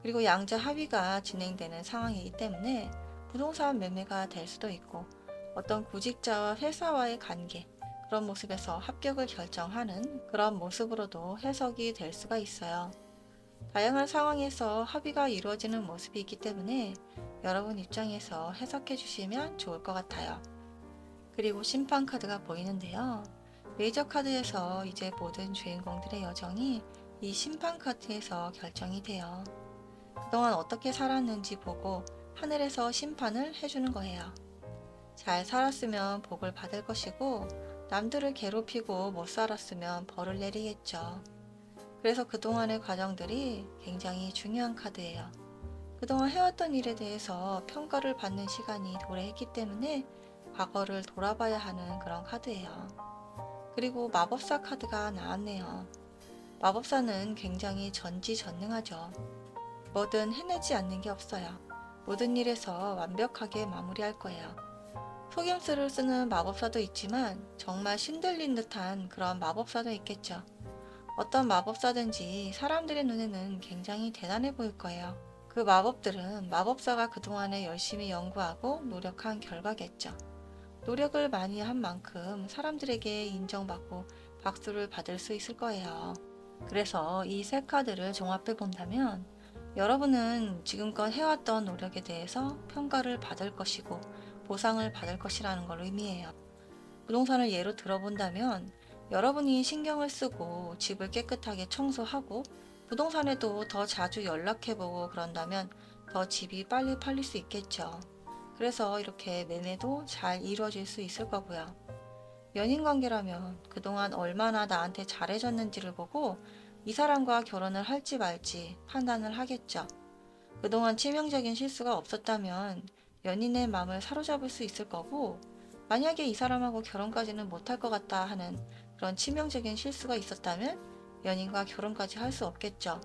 그리고 양자 합의가 진행되는 상황이기 때문에 부동산 매매가 될 수도 있고, 어떤 구직자와 회사와의 관계, 그런 모습에서 합격을 결정하는 그런 모습으로도 해석이 될 수가 있어요. 다양한 상황에서 합의가 이루어지는 모습이 있기 때문에 여러분 입장에서 해석해 주시면 좋을 것 같아요. 그리고 심판 카드가 보이는데요. 메이저 카드에서 이제 모든 주인공들의 여정이 이 심판 카드에서 결정이 돼요. 그동안 어떻게 살았는지 보고 하늘에서 심판을 해주는 거예요. 잘 살았으면 복을 받을 것이고, 남들을 괴롭히고 못 살았으면 벌을 내리겠죠. 그래서 그동안의 과정들이 굉장히 중요한 카드예요. 그동안 해왔던 일에 대해서 평가를 받는 시간이 도래했기 때문에 과거를 돌아봐야 하는 그런 카드예요. 그리고 마법사 카드가 나왔네요. 마법사는 굉장히 전지전능하죠. 뭐든 해내지 않는 게 없어요. 모든 일에서 완벽하게 마무리할 거예요. 속임수를 쓰는 마법사도 있지만 정말 신들린 듯한 그런 마법사도 있겠죠. 어떤 마법사든지 사람들의 눈에는 굉장히 대단해 보일 거예요. 그 마법들은 마법사가 그동안에 열심히 연구하고 노력한 결과겠죠. 노력을 많이 한 만큼 사람들에게 인정받고 박수를 받을 수 있을 거예요. 그래서 이 세 카드를 종합해 본다면 여러분은 지금껏 해왔던 노력에 대해서 평가를 받을 것이고 보상을 받을 것이라는 걸 의미해요. 부동산을 예로 들어본다면 여러분이 신경을 쓰고 집을 깨끗하게 청소하고 부동산에도 더 자주 연락해보고 그런다면 더 집이 빨리 팔릴 수 있겠죠. 그래서 이렇게 매매도 잘 이루어질 수 있을 거고요. 연인 관계라면 그동안 얼마나 나한테 잘해줬는지를 보고 이 사람과 결혼을 할지 말지 판단을 하겠죠. 그동안 치명적인 실수가 없었다면 연인의 마음을 사로잡을 수 있을 거고, 만약에 이 사람하고 결혼까지는 못할 것 같다 하는 그런 치명적인 실수가 있었다면 연인과 결혼까지 할 수 없겠죠.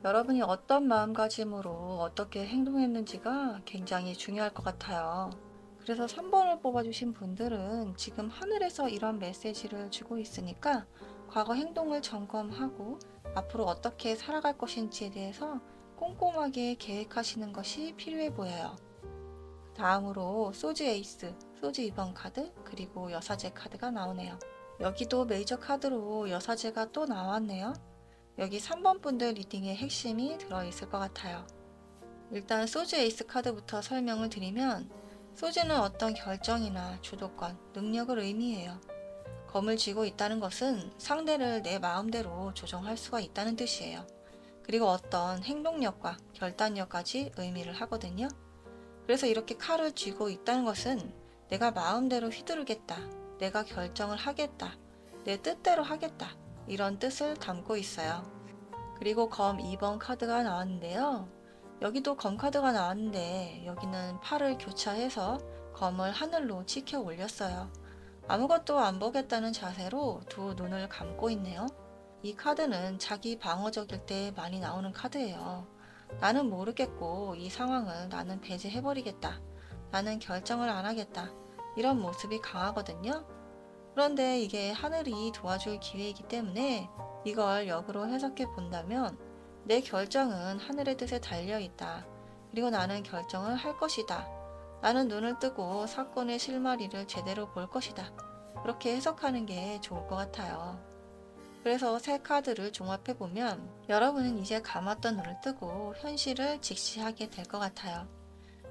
여러분이 어떤 마음가짐으로 어떻게 행동했는지가 굉장히 중요할 것 같아요. 그래서 3번을 뽑아주신 분들은 지금 하늘에서 이런 메시지를 주고 있으니까 과거 행동을 점검하고 앞으로 어떻게 살아갈 것인지에 대해서 꼼꼼하게 계획하시는 것이 필요해 보여요. 다음으로 소주 에이스, 소주 2번 카드, 그리고 여사제 카드가 나오네요. 여기도 메이저 카드로 여사제가 또 나왔네요. 여기 3번 분들 리딩의 핵심이 들어있을 것 같아요. 일단 소주 에이스 카드부터 설명을 드리면 소주는 어떤 결정이나 주도권, 능력을 의미해요. 검을 쥐고 있다는 것은 상대를 내 마음대로 조종할 수가 있다는 뜻이에요. 그리고 어떤 행동력과 결단력까지 의미를 하거든요. 그래서 이렇게 칼을 쥐고 있다는 것은 내가 마음대로 휘두르겠다, 내가 결정을 하겠다, 내 뜻대로 하겠다, 이런 뜻을 담고 있어요. 그리고 검 2번 카드가 나왔는데요. 여기도 검 카드가 나왔는데 여기는 팔을 교차해서 검을 하늘로 치켜 올렸어요. 아무것도 안 보겠다는 자세로 두 눈을 감고 있네요. 이 카드는 자기 방어적일 때 많이 나오는 카드예요. 나는 모르겠고 이 상황을 나는 배제해버리겠다. 나는 결정을 안 하겠다. 이런 모습이 강하거든요. 그런데 이게 하늘이 도와줄 기회이기 때문에 이걸 역으로 해석해 본다면 내 결정은 하늘의 뜻에 달려 있다. 그리고 나는 결정을 할 것이다. 나는 눈을 뜨고 사건의 실마리를 제대로 볼 것이다. 그렇게 해석하는 게 좋을 것 같아요. 그래서 세 카드를 종합해 보면 여러분은 이제 감았던 눈을 뜨고 현실을 직시하게 될 것 같아요.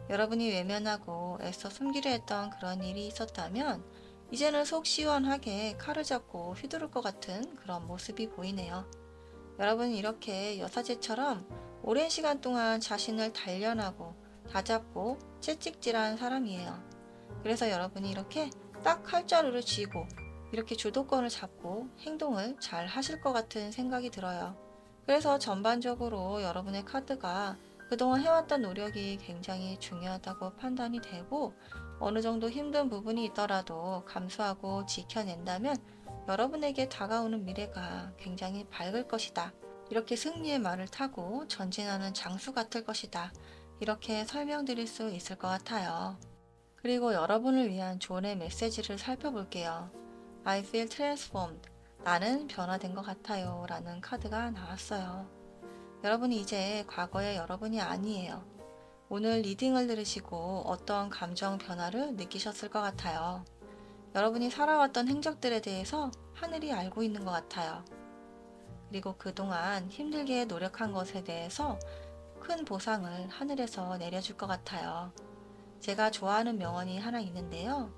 여러분이 외면하고 애써 숨기려 했던 그런 일이 있었다면 이제는 속 시원하게 칼을 잡고 휘두를 것 같은 그런 모습이 보이네요. 여러분은 이렇게 여사제처럼 오랜 시간 동안 자신을 단련하고 다잡고 채찍질한 사람이에요. 그래서 여러분이 이렇게 딱 칼자루를 쥐고 이렇게 주도권을 잡고 행동을 잘 하실 것 같은 생각이 들어요. 그래서 전반적으로 여러분의 카드가 그동안 해왔던 노력이 굉장히 중요하다고 판단이 되고 어느 정도 힘든 부분이 있더라도 감수하고 지켜낸다면 여러분에게 다가오는 미래가 굉장히 밝을 것이다. 이렇게 승리의 말을 타고 전진하는 장수 같을 것이다. 이렇게 설명드릴 수 있을 것 같아요. 그리고 여러분을 위한 조언의 메시지를 살펴볼게요. I feel transformed. 나는 변화된 것 같아요. 라는 카드가 나왔어요. 여러분이 이제 과거의 여러분이 아니에요. 오늘 리딩을 들으시고 어떤 감정 변화를 느끼셨을 것 같아요. 여러분이 살아왔던 행적들에 대해서 하늘이 알고 있는 것 같아요. 그리고 그동안 힘들게 노력한 것에 대해서 큰 보상을 하늘에서 내려줄 것 같아요. 제가 좋아하는 명언이 하나 있는데요.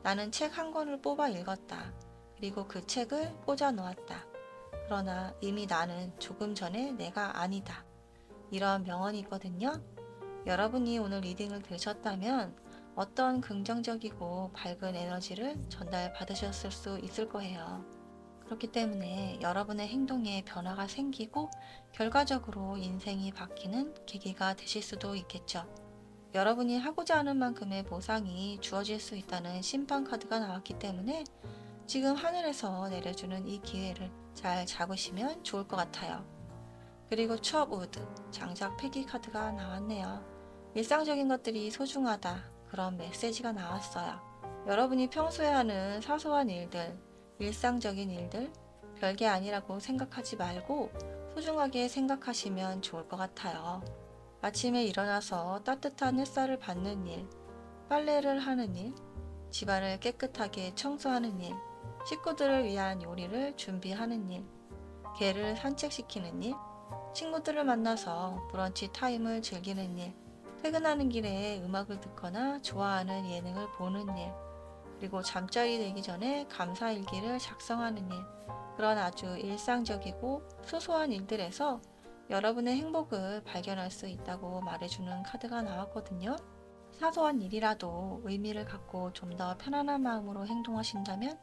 나는 책 한 권을 뽑아 읽었다. 그리고 그 책을 꽂아 놓았다. 그러나 이미 나는 조금 전에 내가 아니다. 이런 명언이 있거든요. 여러분이 오늘 리딩을 들으셨다면 어떤 긍정적이고 밝은 에너지를 전달받으셨을 수 있을 거예요. 그렇기 때문에 여러분의 행동에 변화가 생기고 결과적으로 인생이 바뀌는 계기가 되실 수도 있겠죠. 여러분이 하고자 하는 만큼의 보상이 주어질 수 있다는 심판 카드가 나왔기 때문에 지금 하늘에서 내려주는 이 기회를 잘 잡으시면 좋을 것 같아요. 그리고 추업 우드, 장작 폐기 카드가 나왔네요. 일상적인 것들이 소중하다. 그런 메시지가 나왔어요. 여러분이 평소에 하는 사소한 일들, 일상적인 일들, 별게 아니라고 생각하지 말고 소중하게 생각하시면 좋을 것 같아요. 아침에 일어나서 따뜻한 햇살을 받는 일, 빨래를 하는 일, 집안을 깨끗하게 청소하는 일, 식구들을 위한 요리를 준비하는 일, 개를 산책시키는 일, 친구들을 만나서 브런치 타임을 즐기는 일, 퇴근하는 길에 음악을 듣거나 좋아하는 예능을 보는 일, 그리고 잠자리 들기 전에 감사일기를 작성하는 일, 그런 아주 일상적이고 소소한 일들에서 여러분의 행복을 발견할 수 있다고 말해주는 카드가 나왔거든요. 사소한 일이라도 의미를 갖고 좀 더 편안한 마음으로 행동하신다면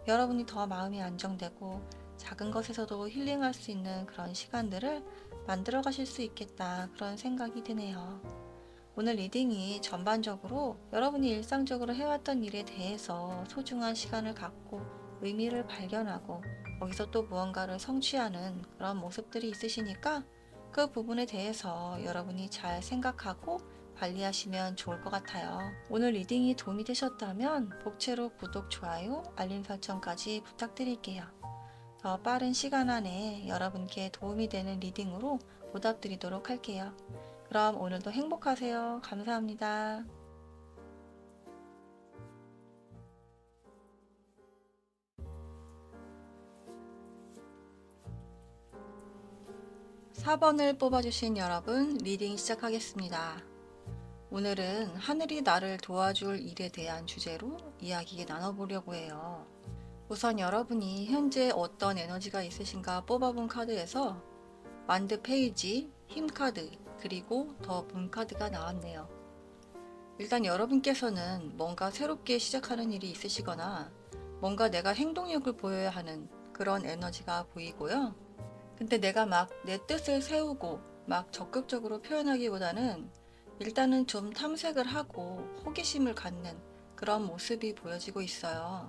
여러분이 더 마음이 안정되고 작은 것에서도 힐링할 수 있는 그런 시간들을 만들어 가실 수 있겠다, 그런 생각이 드네요. 오늘 리딩이 전반적으로 여러분이 일상적으로 해왔던 일에 대해서 소중한 시간을 갖고 의미를 발견하고 거기서 또 무언가를 성취하는 그런 모습들이 있으시니까 그 부분에 대해서 여러분이 잘 생각하고 관리하시면 좋을 것 같아요. 오늘 리딩이 도움이 되셨다면 복채로 구독, 좋아요, 알림 설정까지 부탁드릴게요. 더 빠른 시간 안에 여러분께 도움이 되는 리딩으로 보답드리도록 할게요. 그럼 오늘도 행복하세요. 감사합니다. 4번을 뽑아주신 여러분, 리딩 시작하겠습니다. 오늘은 하늘이 나를 도와줄 일에 대한 주제로 이야기 나눠보려고 해요. 우선 여러분이 현재 어떤 에너지가 있으신가 뽑아본 카드에서 완드 페이지, 힘 카드, 그리고 더 문 카드가 나왔네요. 일단 여러분께서는 뭔가 새롭게 시작하는 일이 있으시거나 뭔가 내가 행동력을 보여야 하는 그런 에너지가 보이고요. 근데 내가 막 내 뜻을 세우고 막 적극적으로 표현하기보다는 일단은 좀 탐색을 하고 호기심을 갖는 그런 모습이 보여지고 있어요.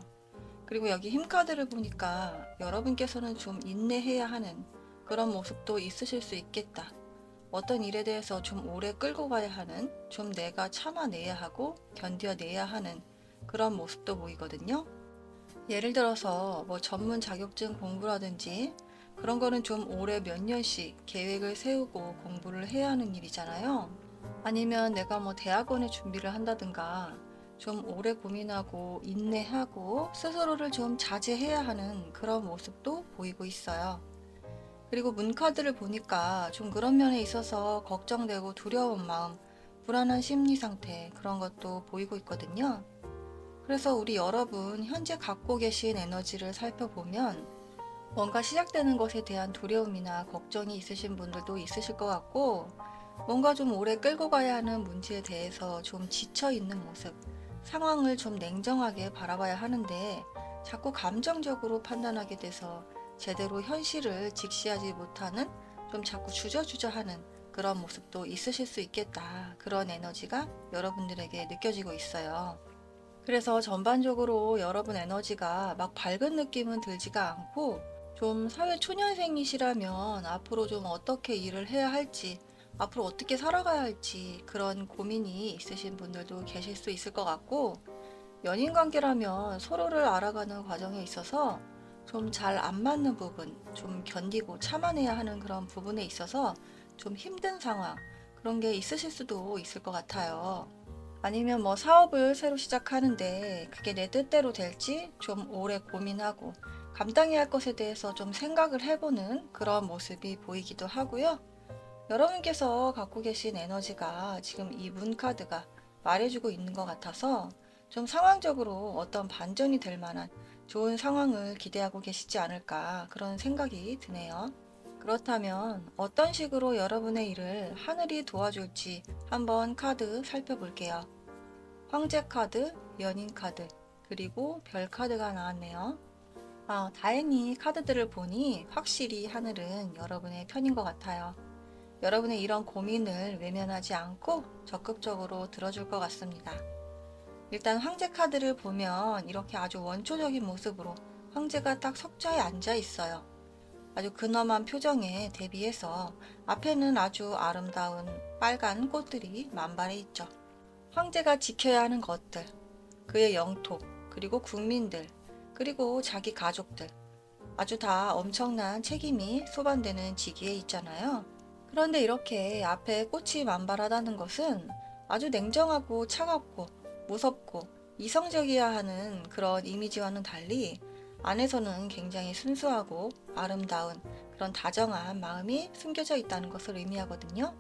그리고 여기 힘카드를 보니까 여러분께서는 좀 인내해야 하는 그런 모습도 있으실 수 있겠다. 어떤 일에 대해서 좀 오래 끌고 가야 하는, 좀 내가 참아내야 하고 견뎌내야 하는 그런 모습도 보이거든요. 예를 들어서 뭐 전문 자격증 공부라든지 그런 거는 좀 오래 몇 년씩 계획을 세우고 공부를 해야 하는 일이잖아요. 아니면 내가 뭐 대학원에 준비를 한다든가 좀 오래 고민하고 인내하고 스스로를 좀 자제해야 하는 그런 모습도 보이고 있어요. 그리고 문카드를 보니까 좀 그런 면에 있어서 걱정되고 두려운 마음, 불안한 심리 상태 그런 것도 보이고 있거든요. 그래서 우리 여러분 현재 갖고 계신 에너지를 살펴보면 뭔가 시작되는 것에 대한 두려움이나 걱정이 있으신 분들도 있으실 것 같고 뭔가 좀 오래 끌고 가야 하는 문제에 대해서 좀 지쳐 있는 모습, 상황을 좀 냉정하게 바라봐야 하는데 자꾸 감정적으로 판단하게 돼서 제대로 현실을 직시하지 못하는 좀 자꾸 주저주저하는 그런 모습도 있으실 수 있겠다. 그런 에너지가 여러분들에게 느껴지고 있어요. 그래서 전반적으로 여러분 에너지가 막 밝은 느낌은 들지가 않고 좀 사회 초년생이시라면 앞으로 좀 어떻게 일을 해야 할지, 앞으로 어떻게 살아가야 할지 그런 고민이 있으신 분들도 계실 수 있을 것 같고, 연인 관계라면 서로를 알아가는 과정에 있어서 좀 잘 안 맞는 부분, 좀 견디고 참아내야 하는 그런 부분에 있어서 좀 힘든 상황, 그런 게 있으실 수도 있을 것 같아요. 아니면 뭐 사업을 새로 시작하는데 그게 내 뜻대로 될지 좀 오래 고민하고 감당해야 할 것에 대해서 좀 생각을 해보는 그런 모습이 보이기도 하고요. 여러분께서 갖고 계신 에너지가 지금 이 문카드가 말해주고 있는 것 같아서 좀 상황적으로 어떤 반전이 될 만한 좋은 상황을 기대하고 계시지 않을까 그런 생각이 드네요. 그렇다면 어떤 식으로 여러분의 일을 하늘이 도와줄지 한번 카드 살펴볼게요. 황제 카드, 연인 카드, 그리고 별 카드가 나왔네요. 다행히 카드들을 보니 확실히 하늘은 여러분의 편인 것 같아요. 여러분의 이런 고민을 외면하지 않고 적극적으로 들어줄 것 같습니다. 일단 황제 카드를 보면 이렇게 아주 원초적인 모습으로 황제가 딱 석좌에 앉아 있어요. 아주 근엄한 표정에 대비해서 앞에는 아주 아름다운 빨간 꽃들이 만발해 있죠. 황제가 지켜야 하는 것들, 그의 영토, 그리고 국민들, 그리고 자기 가족들, 아주 다 엄청난 책임이 소반되는 직위에 있잖아요. 그런데 이렇게 앞에 꽃이 만발하다는 것은 아주 냉정하고 차갑고 무섭고 이성적이어야 하는 그런 이미지와는 달리 안에서는 굉장히 순수하고 아름다운 그런 다정한 마음이 숨겨져 있다는 것을 의미하거든요.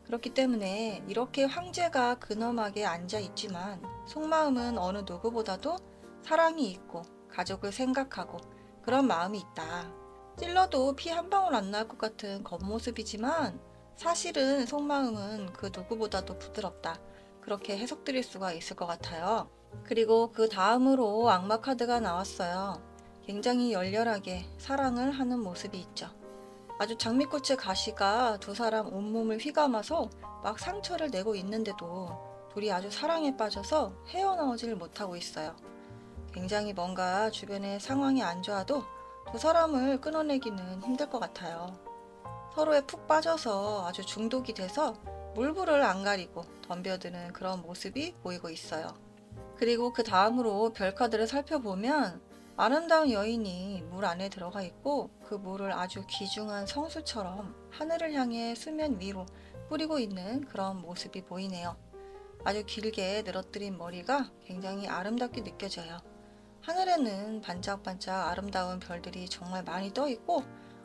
그렇기 때문에 이렇게 황제가 근엄하게 앉아 있지만 속마음은 어느 누구보다도 사랑이 있고 가족을 생각하고 그런 마음이 있다. 찔러도 피 한 방울 안 날 것 같은 겉모습이지만 사실은 속마음은 그 누구보다도 부드럽다. 그렇게 해석드릴 수가 있을 것 같아요. 그리고 그 다음으로 악마 카드가 나왔어요. 굉장히 열렬하게 사랑을 하는 모습이 있죠. 아주 장미꽃의 가시가 두 사람 온몸을 휘감아서 막 상처를 내고 있는데도 둘이 아주 사랑에 빠져서 헤어나오지를 못하고 있어요. 굉장히 뭔가 주변의 상황이 안 좋아도 두 사람을 끊어내기는 힘들 것 같아요. 서로에 푹 빠져서 아주 중독이 돼서 물불을 안 가리고 덤벼드는 그런 모습이 보이고 있어요. 그리고 그 다음으로 별 카드를 살펴보면 아름다운 여인이 물 안에 들어가 있고 그 물을 아주 귀중한 성수처럼 하늘을 향해 수면 위로 뿌리고 있는 그런 모습이 보이네요. 아주 길게 늘어뜨린 머리가 굉장히 아름답게 느껴져요. 하늘에는 반짝반짝 아름다운 별들이 정말 많이 떠 있고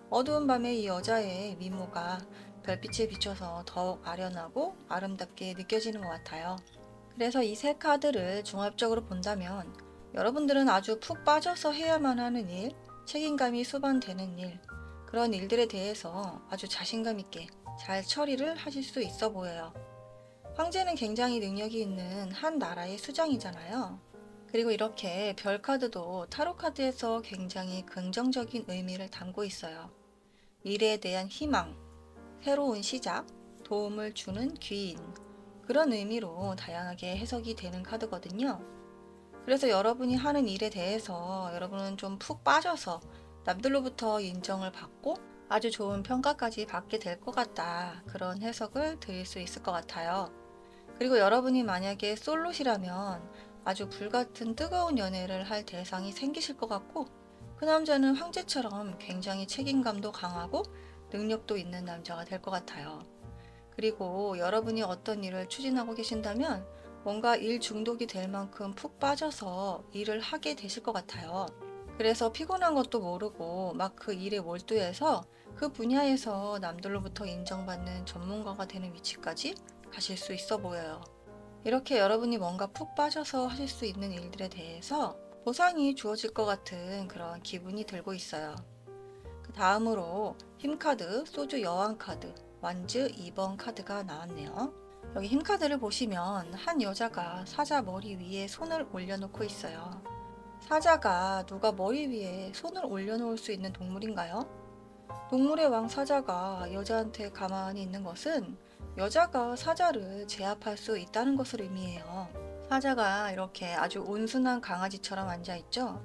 어두운 밤에 이 여자의 미모가 별빛에 비춰서 더욱 아련하고 아름답게 느껴지는 것 같아요. 그래서 이 세 카드를 종합적으로 본다면 여러분들은 아주 푹 빠져서 해야만 하는 일, 책임감이 수반되는 일, 그런 일들에 대해서 아주 자신감 있게 잘 처리를 하실 수 있어 보여요. 황제는 굉장히 능력이 있는 한 나라의 수장이잖아요. 그리고 이렇게 별 카드도 타로 카드에서 굉장히 긍정적인 의미를 담고 있어요. 미래에 대한 희망, 새로운 시작, 도움을 주는 귀인, 그런 의미로 다양하게 해석이 되는 카드거든요. 그래서 여러분이 하는 일에 대해서 여러분은 좀 푹 빠져서 남들로부터 인정을 받고 아주 좋은 평가까지 받게 될 것 같다. 그런 해석을 드릴 수 있을 것 같아요. 그리고 여러분이 만약에 솔로시라면 아주 불같은 뜨거운 연애를 할 대상이 생기실 것 같고 그 남자는 황제처럼 굉장히 책임감도 강하고 능력도 있는 남자가 될 것 같아요. 그리고 여러분이 어떤 일을 추진하고 계신다면 뭔가 일 중독이 될 만큼 푹 빠져서 일을 하게 되실 것 같아요. 그래서 피곤한 것도 모르고 막 그 일에 몰두해서 그 분야에서 남들로부터 인정받는 전문가가 되는 위치까지 가실 수 있어 보여요. 이렇게 여러분이 뭔가 푹 빠져서 하실 수 있는 일들에 대해서 보상이 주어질 것 같은 그런 기분이 들고 있어요. 그 다음으로 힘카드, 소주 여왕 카드, 완즈 2번 카드가 나왔네요. 여기 힘카드를 보시면 한 여자가 사자 머리 위에 손을 올려놓고 있어요. 사자가 누가 머리 위에 손을 올려놓을 수 있는 동물인가요? 동물의 왕 사자가 여자한테 가만히 있는 것은 여자가 사자를 제압할 수 있다는 것을 의미해요. 사자가 이렇게 아주 온순한 강아지처럼 앉아있죠?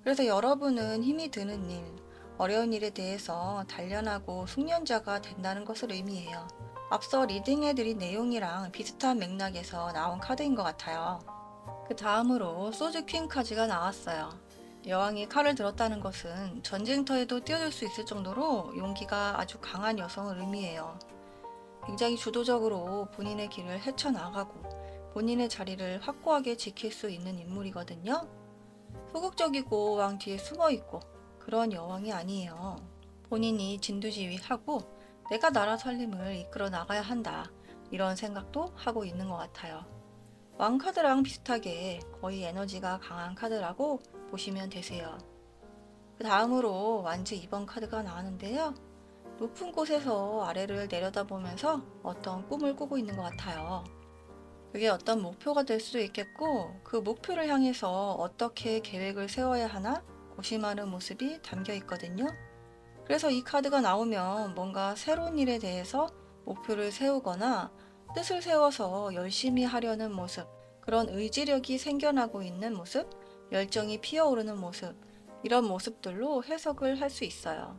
그래서 여러분은 힘이 드는 일, 어려운 일에 대해서 단련하고 숙련자가 된다는 것을 의미해요. 앞서 리딩해드린 내용이랑 비슷한 맥락에서 나온 카드인 것 같아요. 그 다음으로 소주 퀸 카드가 나왔어요. 여왕이 칼을 들었다는 것은 전쟁터에도 뛰어들 수 있을 정도로 용기가 아주 강한 여성을 의미해요. 굉장히 주도적으로 본인의 길을 헤쳐나가고 본인의 자리를 확고하게 지킬 수 있는 인물이거든요. 소극적이고 왕 뒤에 숨어있고 그런 여왕이 아니에요. 본인이 진두지휘하고 내가 나라 살림을 이끌어 나가야 한다. 이런 생각도 하고 있는 것 같아요. 왕 카드랑 비슷하게 거의 에너지가 강한 카드라고 보시면 되세요. 그 다음으로 완즈 2번 카드가 나왔는데요. 높은 곳에서 아래를 내려다보면서 어떤 꿈을 꾸고 있는 것 같아요. 그게 어떤 목표가 될 수도 있겠고 그 목표를 향해서 어떻게 계획을 세워야 하나 고심하는 모습이 담겨 있거든요. 그래서 이 카드가 나오면 뭔가 새로운 일에 대해서 목표를 세우거나 뜻을 세워서 열심히 하려는 모습, 그런 의지력이 생겨나고 있는 모습, 열정이 피어오르는 모습, 이런 모습들로 해석을 할 수 있어요.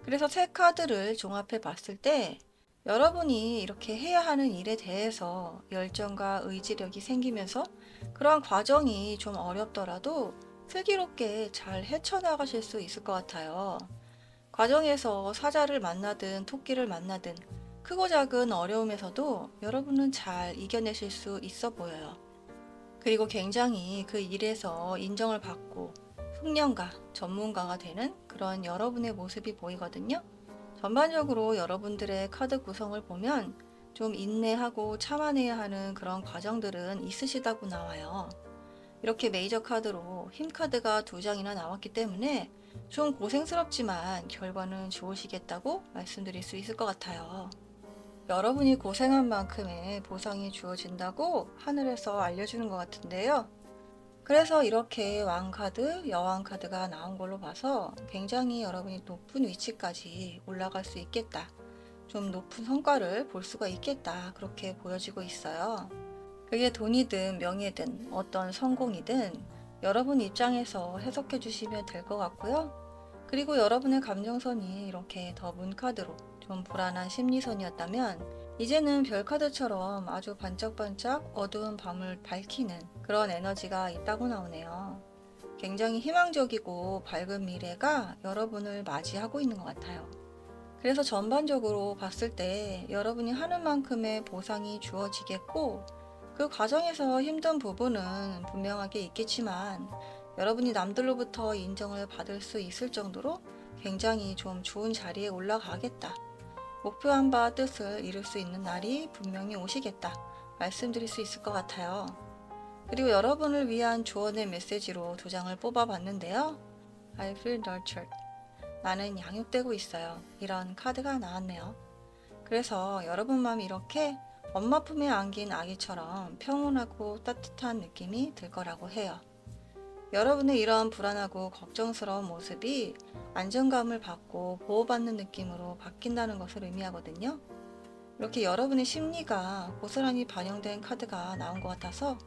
그래서 세 카드를 종합해 봤을 때 여러분이 이렇게 해야 하는 일에 대해서 열정과 의지력이 생기면서 그러한 과정이 좀 어렵더라도 슬기롭게 잘 헤쳐나가실 수 있을 것 같아요. 과정에서 사자를 만나든 토끼를 만나든 크고 작은 어려움에서도 여러분은 잘 이겨내실 수 있어 보여요. 그리고 굉장히 그 일에서 인정을 받고 숙련가, 전문가가 되는 그런 여러분의 모습이 보이거든요. 전반적으로 여러분들의 카드 구성을 보면 좀 인내하고 참아내야 하는 그런 과정들은 있으시다고 나와요. 이렇게 메이저 카드로 힘 카드가 2장이나 나왔기 때문에 좀 고생스럽지만 결과는 좋으시겠다고 말씀드릴 수 있을 것 같아요. 여러분이 고생한 만큼의 보상이 주어진다고 하늘에서 알려주는 것 같은데요. 그래서 이렇게 왕 카드, 여왕 카드가 나온 걸로 봐서 굉장히 여러분이 높은 위치까지 올라갈 수 있겠다. 좀 높은 성과를 볼 수가 있겠다. 그렇게 보여지고 있어요. 그게 돈이든 명예든 어떤 성공이든 여러분 입장에서 해석해 주시면 될 것 같고요. 그리고 여러분의 감정선이 이렇게 더 문카드로 좀 불안한 심리선이었다면 이제는 별카드처럼 아주 반짝반짝 어두운 밤을 밝히는 그런 에너지가 있다고 나오네요. 굉장히 희망적이고 밝은 미래가 여러분을 맞이하고 있는 것 같아요. 그래서 전반적으로 봤을 때 여러분이 하는 만큼의 보상이 주어지겠고, 그 과정에서 힘든 부분은 분명하게 있겠지만 여러분이 남들로부터 인정을 받을 수 있을 정도로 굉장히 좀 좋은 자리에 올라가겠다, 목표한 바 뜻을 이룰 수 있는 날이 분명히 오시겠다 말씀드릴 수 있을 것 같아요. 그리고 여러분을 위한 조언의 메시지로 두 장을 뽑아봤는데요. I feel nurtured. 나는 양육되고 있어요. 이런 카드가 나왔네요. 그래서 여러분 마음이 이렇게 엄마 품에 안긴 아기처럼 평온하고 따뜻한 느낌이 들 거라고 해요. 여러분의 이런 불안하고 걱정스러운 모습이 안정감을 받고 보호받는 느낌으로 바뀐다는 것을 의미하거든요. 이렇게 여러분의 심리가 고스란히 반영된 카드가 나온 것 같아서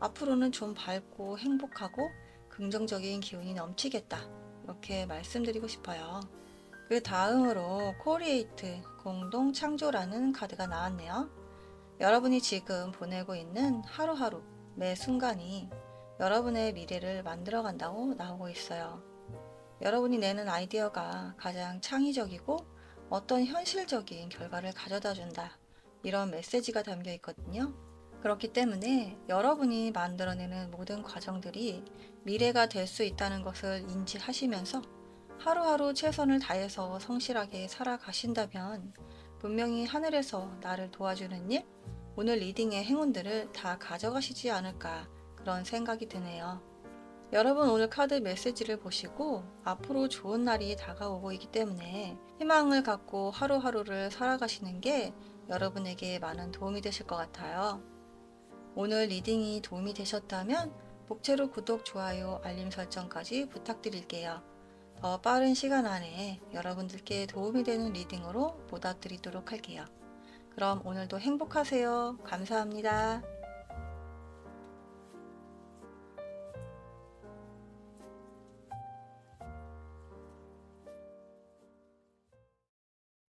앞으로는 좀 밝고 행복하고 긍정적인 기운이 넘치겠다, 이렇게 말씀드리고 싶어요. 그 다음으로 코리에이트, 공동 창조라는 카드가 나왔네요. 여러분이 지금 보내고 있는 하루하루, 매 순간이 여러분의 미래를 만들어 간다고 나오고 있어요. 여러분이 내는 아이디어가 가장 창의적이고 어떤 현실적인 결과를 가져다 준다, 이런 메시지가 담겨 있거든요. 그렇기 때문에 여러분이 만들어내는 모든 과정들이 미래가 될 수 있다는 것을 인지하시면서 하루하루 최선을 다해서 성실하게 살아가신다면 분명히 하늘에서 나를 도와주는 일, 오늘 리딩의 행운들을 다 가져가시지 않을까, 그런 생각이 드네요. 여러분 오늘 카드 메시지를 보시고 앞으로 좋은 날이 다가오고 있기 때문에 희망을 갖고 하루하루를 살아가시는 게 여러분에게 많은 도움이 되실 것 같아요. 오늘 리딩이 도움이 되셨다면 목채로 구독, 좋아요, 알림 설정까지 부탁드릴게요. 더 빠른 시간 안에 여러분들께 도움이 되는 리딩으로 보답드리도록 할게요. 그럼 오늘도 행복하세요. 감사합니다.